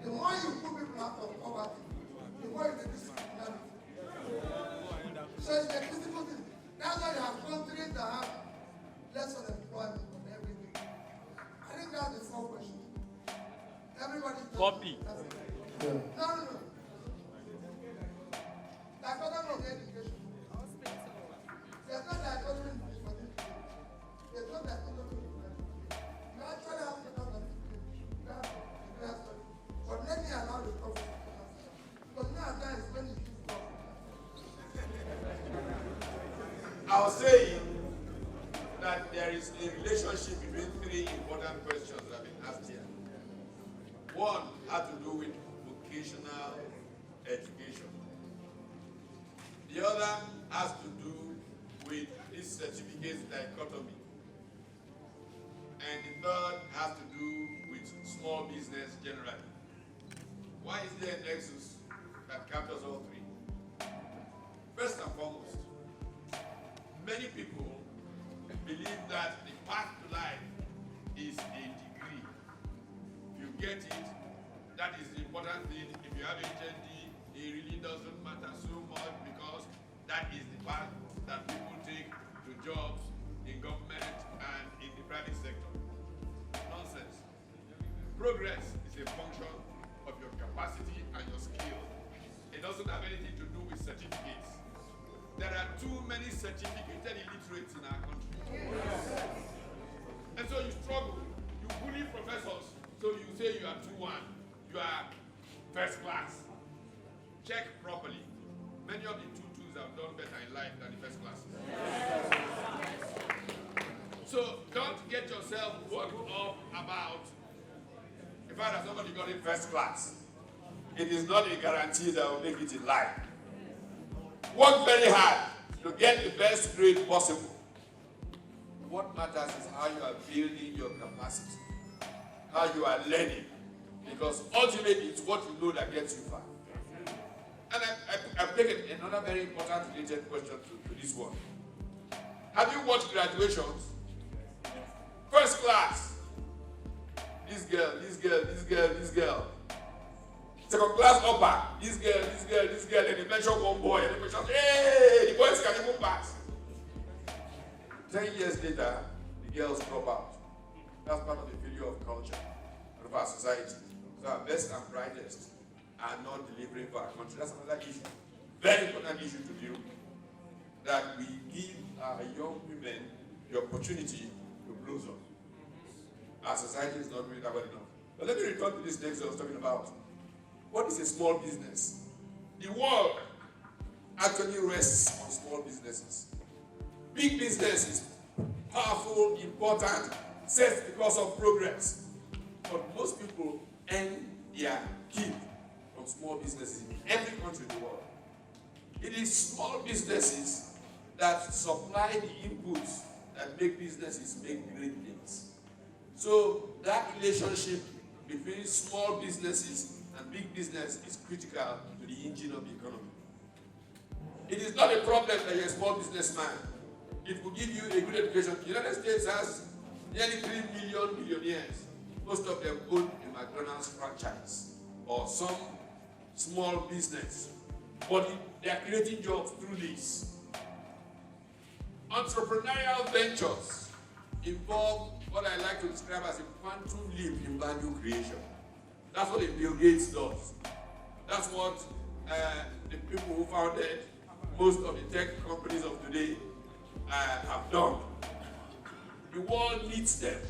The more you put people out of poverty, the more you reduce criminality. So it's a critical thing. That's why you have countries that have less unemployment on everything. I think that's the 4 questions. Everybody Copy. No. Dichotomy of education. There's no dichotomy in education. There's no dichotomy in education. You actually have to know that you have to clear study. But let me allow the professor to answer. Because now that is when you give profit. I was saying that there is a relationship between 3 important questions that have been asked here. One had to do with vocational education. The other has to do with this certificate dichotomy. And the third has to do with small business generally. Why is there a nexus that captures all 3? First and foremost, many people believe that the path to life is a degree. If you get it, that is the important thing. If you have a HND, it really doesn't matter so much because that is the path that people take to jobs in government and in the private sector. Nonsense. Progress is a function of your capacity and your skill. It doesn't have anything to do with certificates. There are too many certificated illiterates in our country. And so you struggle. You bully professors, so you say you are 2-1. You are first class. Check properly. Many of the 2-2s have done better in life than the first class. So don't get yourself worked up about the fact that somebody got in first class. It is not a guarantee that will make it in life. Work very hard to get the best grade possible. What matters is how you are building your capacity, how you are learning, because ultimately it's what you know that gets you far. And I've taken another very important related question to this one. Have you watched graduations? First class. This girl. Second class upper. This girl, and they mention one boy, and they mention, hey, the boys can even pass. 10 years later, the girls drop out. That's part of the failure of culture and of our society. So our best and brightest are not delivering for our country. That's another issue. Very important issue to deal with. That we give our young women the opportunity to blossom. Our society is not doing that well enough. But let me return to this text I was talking about. What is a small business? The world actually rests on small businesses. Big business is powerful, important, safe because of progress. But most people earn their keep from small businesses in every country in the world. It is small businesses that supply the inputs that make businesses make great things. So that relationship between small businesses and big business is critical to the engine of the economy. It is not a problem that you're a small businessman. It will give you a good education. The United States has nearly 3 million millionaires. Most of them own a McDonald's franchise or some small business. But they are creating jobs through this. Entrepreneurial ventures involve what I like to describe as a quantum leap in value creation. That's what Bill Gates does. That's what the people who founded most of the tech companies of today have done. The world needs them,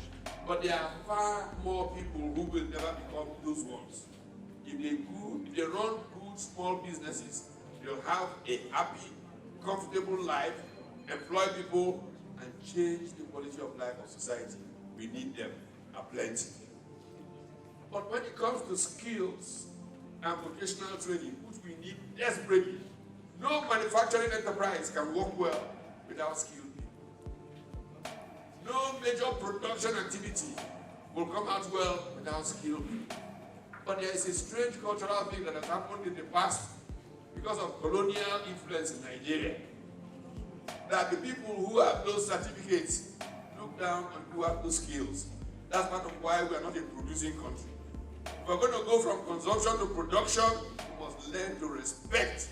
but there are far more people who will never become those ones. If they run good small businesses, they'll have a happy, comfortable life, employ people, and change the quality of life of society. We need them aplenty. But when it comes to skills and vocational training, which we need desperately, no manufacturing enterprise can work well without skilled people. No major production activity will come out well without skilled people. But there is a strange cultural thing that has happened in the past because of colonial influence in Nigeria, that the people who have those certificates look down on who have those skills. That's part of why we are not a producing country. If we're going to go from consumption to production, we must learn to respect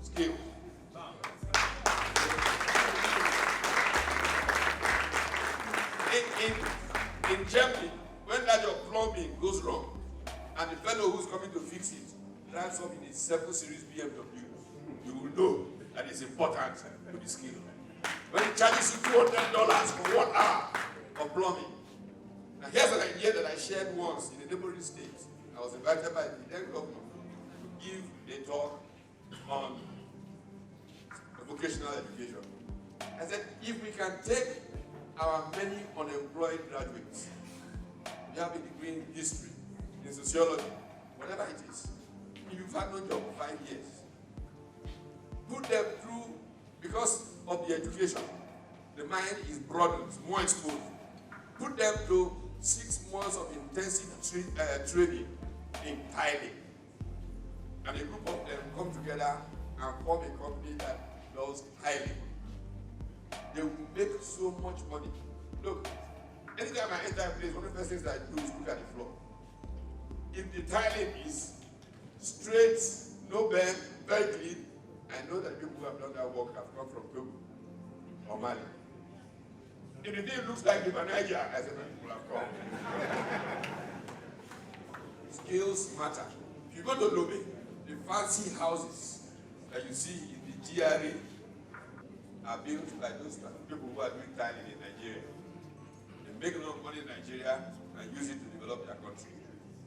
skill. In Germany, when that your plumbing goes wrong, and the fellow who's coming to fix it drives up in a 7 Series BMW, you will know that it's important to be skilled. When he charges you $200 for 1 hour of plumbing. Now here's an idea that I shared once in a neighboring state. I was invited by the then governor to give a talk on vocational education. I said, if we can take our many unemployed graduates, we have a degree in history, in sociology, whatever it is, if you've had no job for 5 years, put them through, because of the education, the mind is broadened, more exposed. Put them through 6 months of intensive training in tiling. And a group of them come together and form a company that does tiling. They will make so much money. Look, anytime I enter a place, one of the first things I do is look at the floor. If the tiling is straight, no bend, very clean, I know that people who have done that work have come from Togo or Mali. If the thing looks like River Niger, I said that people have come. Skills matter. If you go to Lobe, the fancy houses that you see in the GRA are built by those people who are doing tiling in Nigeria. They make a lot of money in Nigeria and use it to develop their country.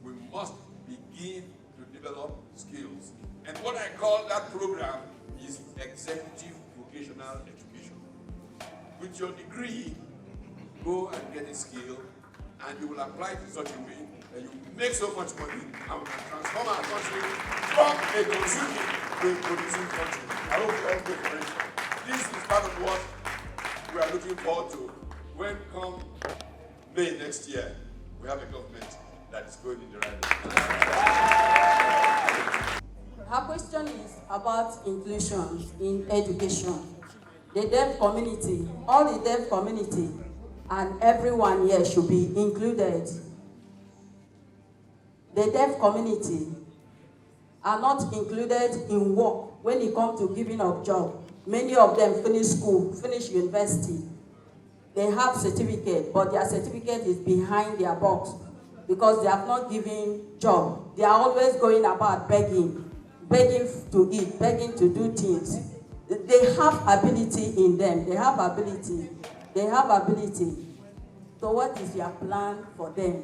We must begin to develop skills. And what I call that program is executive vocational education. With your degree, go and get a skill, and you will apply it in such a way that you make so much money and we can transform our country from a consuming to a producing country. I hope you all go for it. This is part of what we are looking forward to when come May next year, we have a government that is going in the right direction. Her question is about inclusion in education. The deaf community, all the deaf community, and everyone here should be included. The deaf community are not included in work when it comes to giving of job. Many of them finish school, finish university. They have certificate, but their certificate is behind their box because they have not given job. They are always going about begging to eat, begging to do things. They have ability in them. They have ability. So what is your plan for them?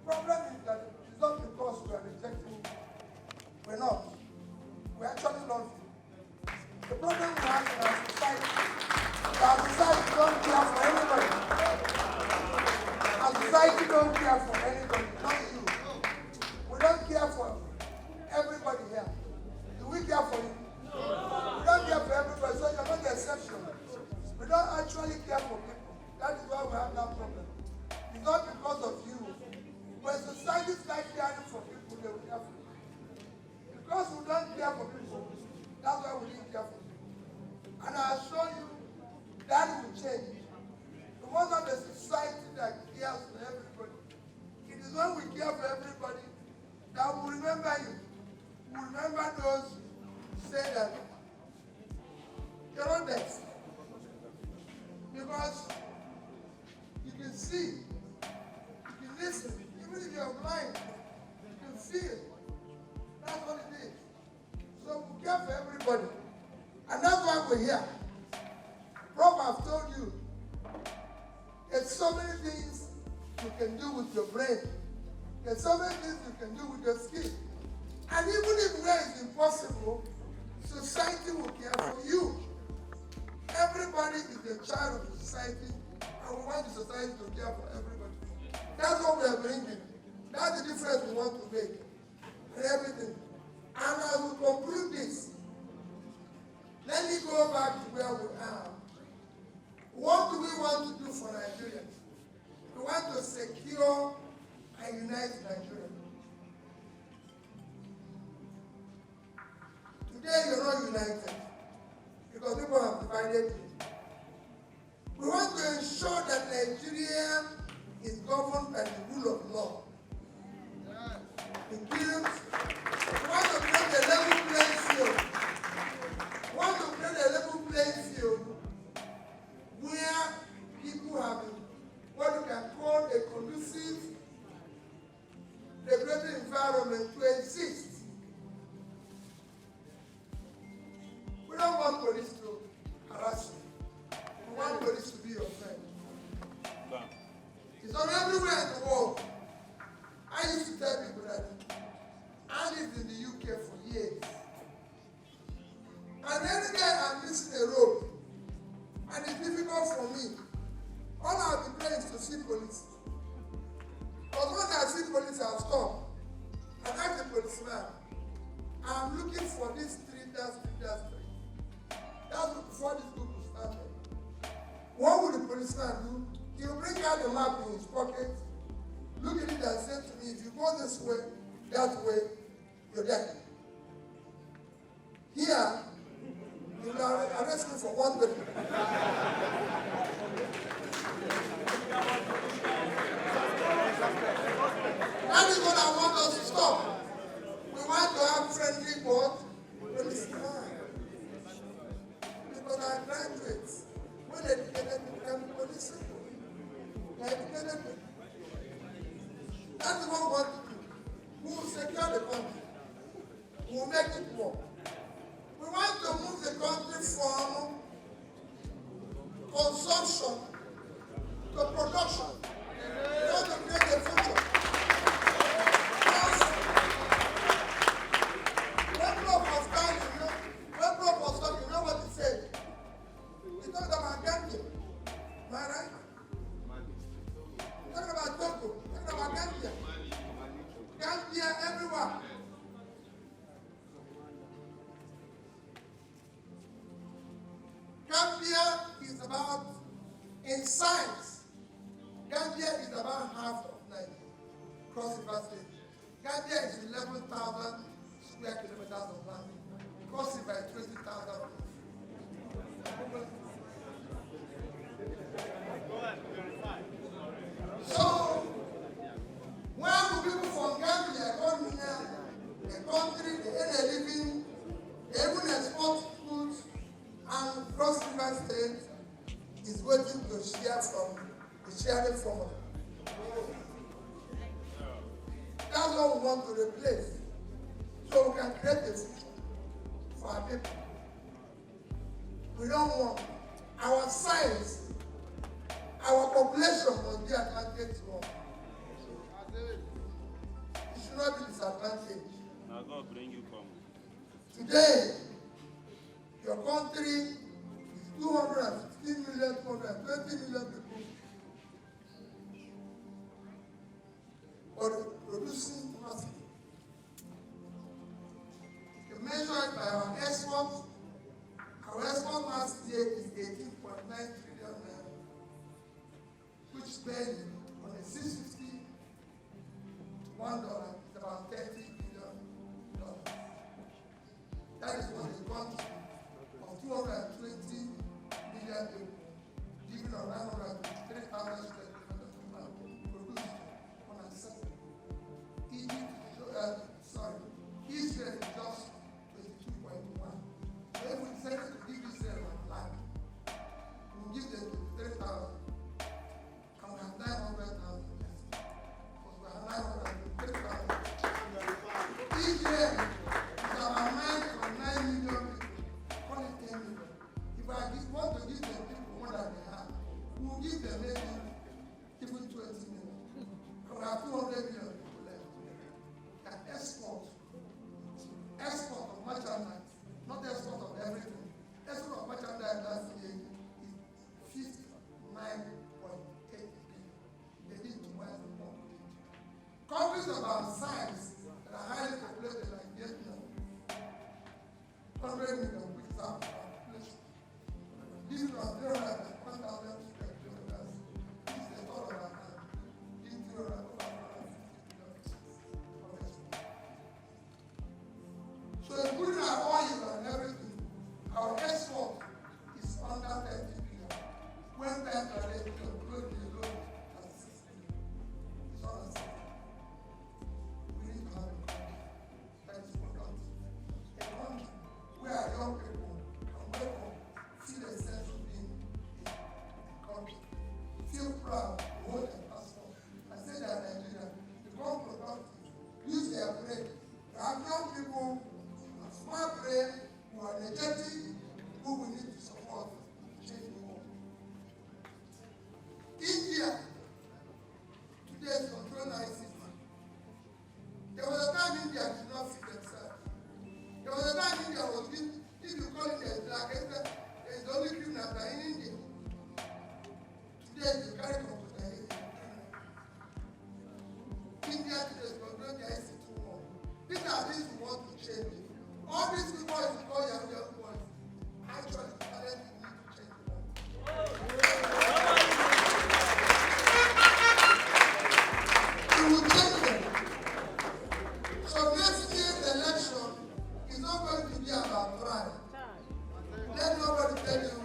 The problem is that it's not because we are rejecting it. We're not. We actually love you. The problem we have in our society don't care for anybody. Our society don't care for anybody, not you. We don't care for everybody here. Do we care for you? We don't care for everybody, so you're not the exception. We don't actually care for people. That is why we have that problem. It's not because of you. When society starts caring for people, they will care for you. Because we don't care for people, that's why we didn't care for you. And I assure you, that will change. We want to have a society that cares for everybody. It is when we care for everybody that we remember you. We remember those who say that you're not dead. Because you can see, you can listen, even if you're blind, you can feel. That's what it is. So we care for everybody. And that's why we're here. Prof, I've told you, there's so many things you can do with your brain. There's so many things you can do with your skin. And even if where it's impossible, society will care for you. Everybody is a child of the society, and we want the society to care for everybody. That's what we are bringing. That's the difference we want to make in everything. And as we conclude this, let me go back to where we are. What do we want to do for Nigeria? We want to secure and unite Nigeria. Today you're not united because people have divided you. We want to ensure that Nigeria is governed by the rule of law. It gives, we want to create a level playing field. We want to create a level playing field where people have what you can call a conducive regulatory environment to exist. We don't want police to harass you. We want police to be your friend. It's on everywhere in the world. I used to tell people that I lived in the UK for years. And any day I'm missing a road, and it's difficult for me, all I'll be praying is to see police. But when I see police, I'll stop and ask the policeman, I'm looking for this street, that street, that street. That's before this group started. What would the policeman do? He'll bring out the map in his pocket, look at it and say to me, if you go this way, that way, you're dead. Here, you will arrest me for 1 day. That is what I want us to stop. We want to have friendly board. Because our graduates, when educated, become police. They educated me. That is what we want to do. We will secure the country. We will make it work. We want to move the country from consumption to production. We want to create a future. When Prof was talking, you know what he said? He talked about Gambia. Am I right? He talked about Togo. He talked about Gambia. Gambia everywhere. Gambia is about, in science, Gambia is about half of Nigeria, cross River State. Gambia is 11,000 square kilometers of land. Cross River is 20,000. So, when do people from Gambia come here, the country, they earn a living, they even export goods, and Cross River State is waiting to share from the sharing formula. That's what we want to replace, so we can create a future for our people. We don't want our science Our population must be advantaged more. It should not be disadvantaged. Now God bring you come. Today, your country is 215 million, 220 million people, but producing nothing. You measure it by our export. Our export last year is 18.9 trillion naira, which spent on a 650 to $1 is about $30 billion. That is what a country of 220 million people, giving on 903,000 square kilometers of land, produced on a second. Israel is just 22.1. So if we decided to give Israel land, we will give them 3,000, and we have 900,000 left. Because we have 903,000. Israel is about 9.9 million people. Call it 10 million. If I want to give them people more than they have, we will give them maybe even 20 million. And we have 200 million people left. Can export of merchandise, not export of everything. Export of merchandise last year is 59.8 billion. They need to buy more. Countries of our size that are highly populated like Vietnam, 100 million, which is our population. These are 1,000 square kilometers. This is the third of our time. These 350 So including our oil and everything, our export is under 30 billion. When banks are ready to include the loan at 6 billion, it's not a second. We need to have a country that is productive. A country where young people can wake up, feel a sense of being a country, feel proud, hold their passport, and say they are Nigerian, become productive, use their brain. We have young people, smart brain, who are energetic, who we need to support to change the world. India today is controlling ICT. There was a time India did not feed themselves. There was a time India was given, if you call it a black, there is only criminal in India. Today you carry computer in India today is controlling the ICT world. These are things we want to change. All these people is called young boys. Actually, talent we need to change the world. We will change them. So next year's election is not going to be about pride. Let nobody tell you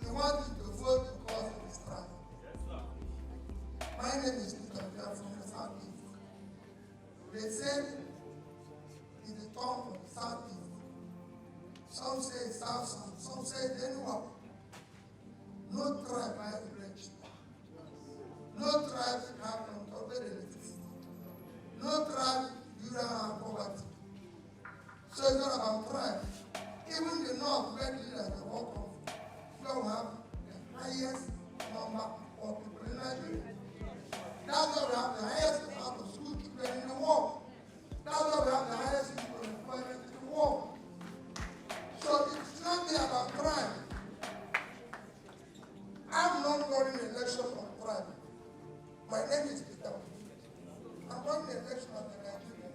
you want to vote because of this pride. My name is Mr. Bia from the Southeast. They say in the tongue of the Southeast. Some say South, some say Denmark. No tribe has rich. No tribe have uncovered electricity. No tribe you don't have poverty. So it's not about tribe. Even the north where leaders are all come from, we have the highest number of people in Nigeria. That's why we have the highest amount of school children in the world. That's why we have the highest people employment in the world. So it's not be about crime. I'm not running an election on crime. My name is Peter. I'm running an election on the Nigerian.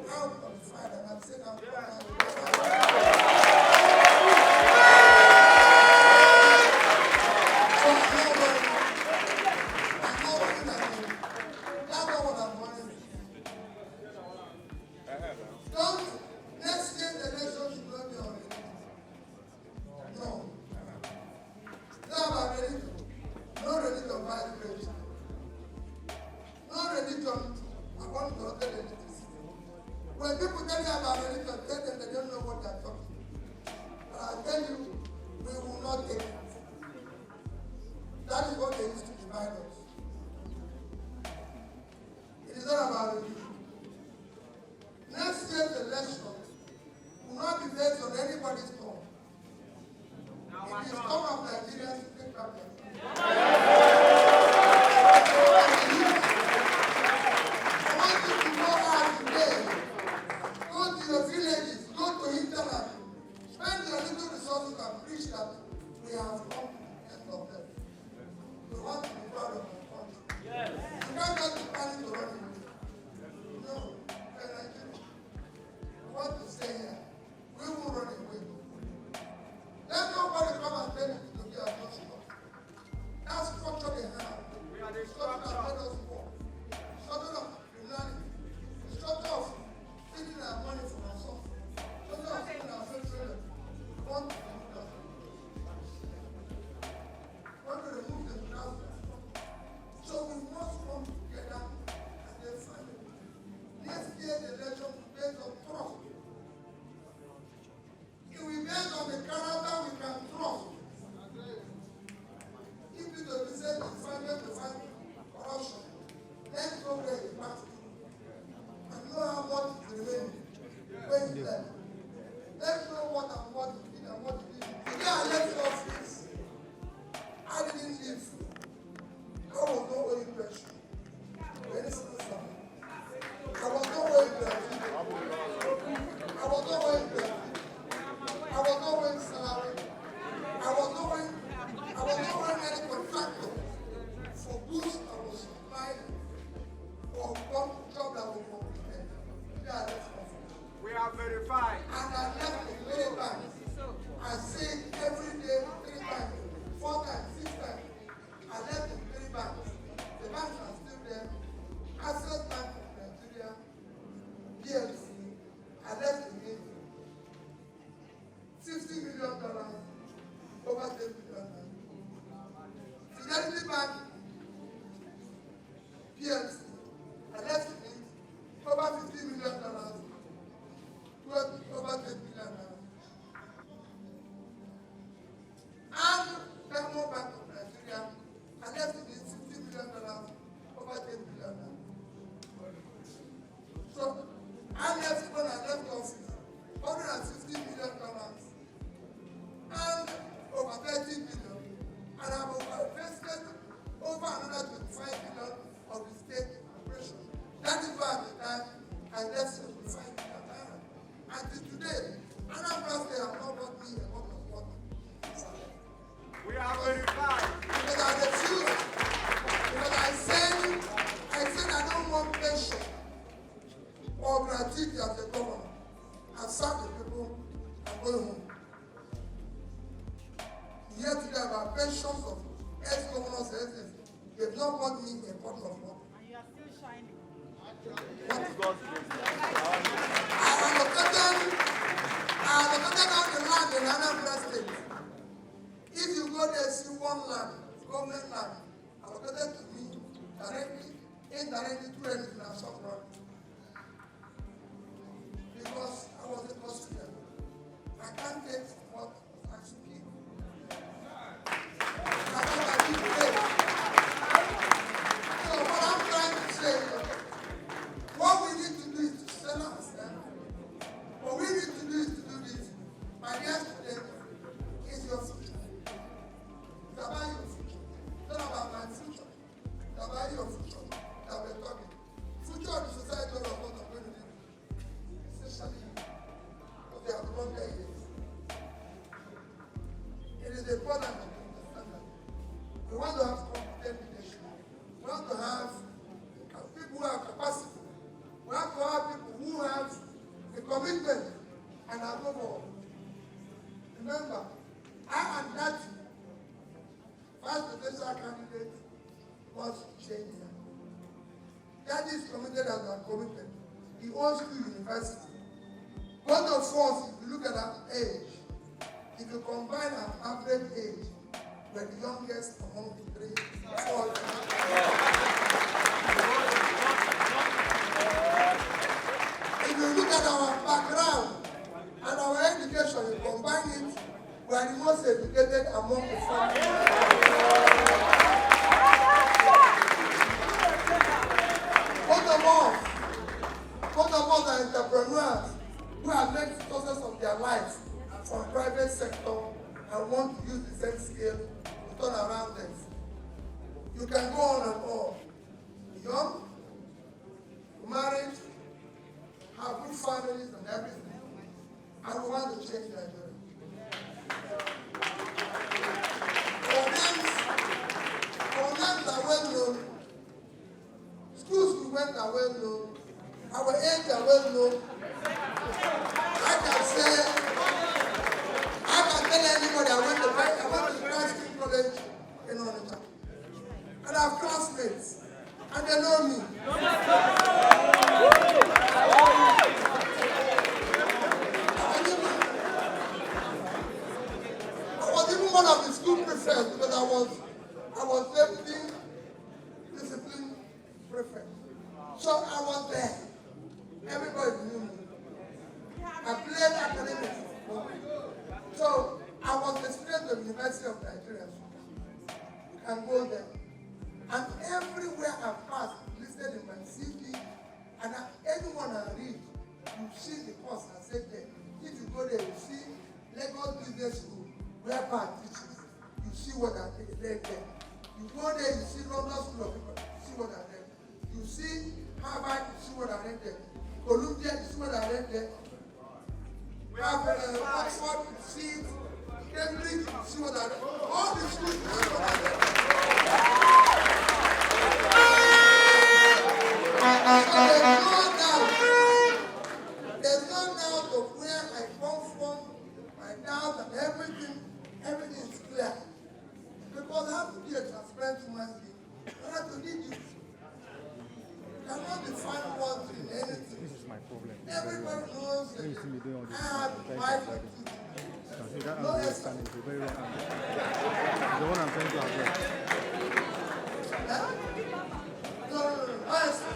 I'm qualified and I'm saying I'm qualified. When people tell you about religion, tell them they don't know what they're talking about. But I tell you, we will not take it. That is what they used to divide us. It is not about religion. Next year's election will not be based on anybody's tongue. It is tongue of Nigerians to take back. verified. And I left the 3 banks. I said every day 3 times, 4 times, 6 times. I left the 3 banks. The banks are still there. Access Bank of Nigeria, PLC. I left the meeting. $60 million, over $10 million. Fidelity Bank, PLC. I left the meeting. Over $50 million, over $10 million. And Townhall Bank of Nigeria, I left it in $60 million, over $10 million. So I left when I left office, $160 million, and over $30 billion, and I've invested over another $25 billion of the state operation. That is why at the time I left $75 million. Until today, Anambra State have not bought me a bottle of water. We are verified. Because I refused. Because I said I don't want pension or gratuity as a governor. I've served the people, I'm going home. Here today about pensions of ex-governors, they've not bought me a bottle of water. And you are still shining. I am located on the land in Anambra State. If you go there, see one land, government land, allocated to me directly, indirectly through an international project. Because I was a custodian. I can't take what was actually given. So what I'm trying to say is, what we need to do is to sell ourselves. What we need to do is to do this. My dear student, is your future. It's about your future. It's not about my future. It's about your future that we're talking. Future of the society all of us are going to live. Especially because they have longer years. It is important that we understand that. We want to have competent leadership. We want to have people who have capacity. We have to have people who have the commitment and above all. Remember, I am that vice presidential candidate was changed. That is committed as a committed. He owns to university. Both of us, if you look at our age, if you combine our average age, we're the youngest among the 3 or 4. If you look at our background and our education, you combine it, we are the most educated among the 4. Both of us are entrepreneurs who have made success of their lives from private sector and want to use the same skill to turn around things. You can go on and on. Young, married, have good families and everything. And we want to change Nigeria. Our names are well known. Schools we went are well known. Our age are well known. I can tell anybody I went to Christ College in Onitsha. And I have classmates. And they know me. I was even one of the school prefects because I was deputy discipline prefect. So I was there. Everybody knew me. I played academics. So I was the student of the University of Nigeria. You can go there. And everywhere I passed, listed in my CV, and anyone I read, you see the course I said there. If you go there, you see Lagos Business School, where part teaches. You see what I read there. You go there, you see London School of People, you see what I read. You see Harvard, you see what I read there. Columbia, you see what I read there. We have Oxford, you see Cambridge, you see what I read. All the schools, you see what I read. So there's no doubt to everybody knows that I have five feet. That understanding is a very wrong angle. The one I'm trying to avoid. No. Honestly.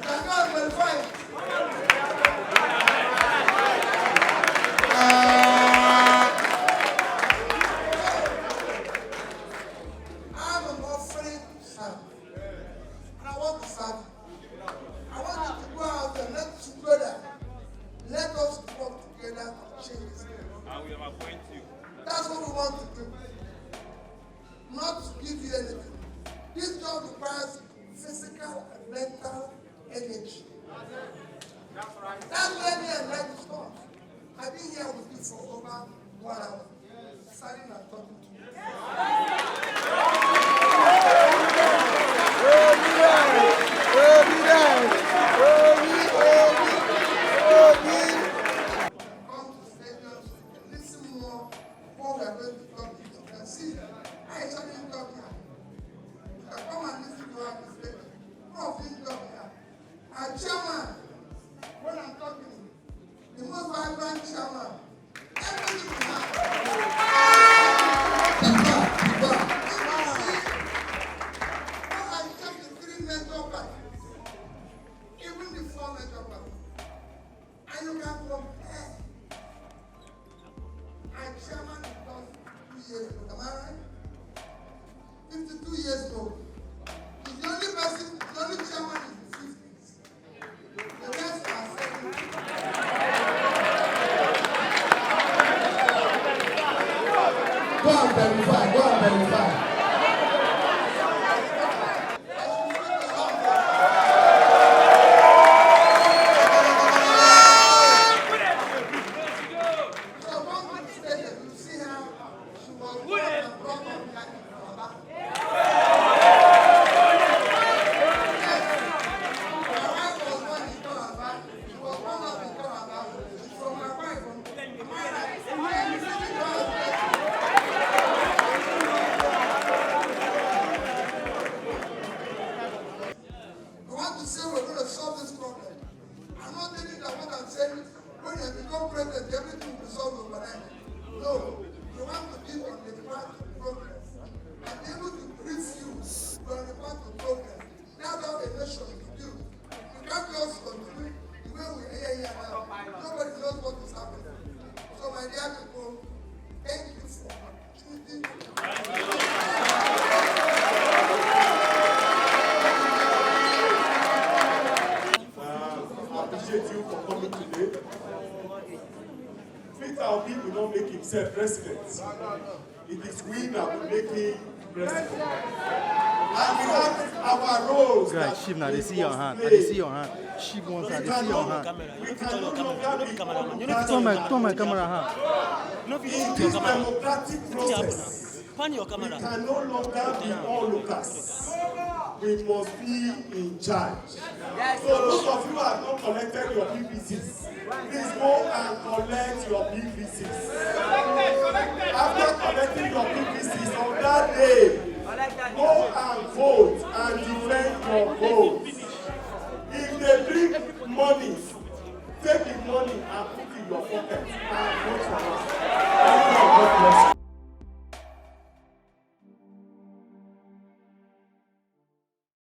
I can't verify it. I'm an offering to serve. And I want to serve you. I want you to go out and let's together. Let us work together to change this game. And we will appoint you. That's what we want to do. Not to give you anything. This job requires physical and mental energy. That's right. That's where me and life is from. I've been here with you for over 1 hour. Standing and talking to you. Come to stadiums and listen more what we are going to talk to you. You can see, I actually talk here. You can come and listen to our stadium. More of this talk here. Our chairman, when I'm talking, the most vibrant chairman, everything we have. I check the 3 major parties, even the 4 major parties. And you can compare. Our chairman is just 2 years ago. Am I right? 52 years ago. He's the only person, the only chairman in the 50s. The rest are 70s. Go and verify. So come to the stadium, you see how she was brought and brought up here in Calabar. Yes. My wife was born in Calabar. She was born up in Calabar. She's from my wife. Am I right? I want to say we're going to solve this problem. I'm not telling you that what I'm saying, when you become president, everything will be solved overnight. No. You want to be on the path to progress. And be able to brief you on the path to progress. That's how a nation is built. You can't just continue the way we are here now. Nobody knows what is happening. So my dear people, thank you for the opportunity. I appreciate you for coming today. Peter Obi will not make himself president. It is we that will make him president. And we have our roles. Guys, sheep now, they see your hand. They see your hand. Sheep ones, they see your hand. We can no longer be Turn my camera hand. in this democratic process. We can no longer be onlookers. We must be in charge. So those of you who have not collected your PVCs, please go and collect your PVCs. After collecting your PVCs on that day, go and vote and defend your vote.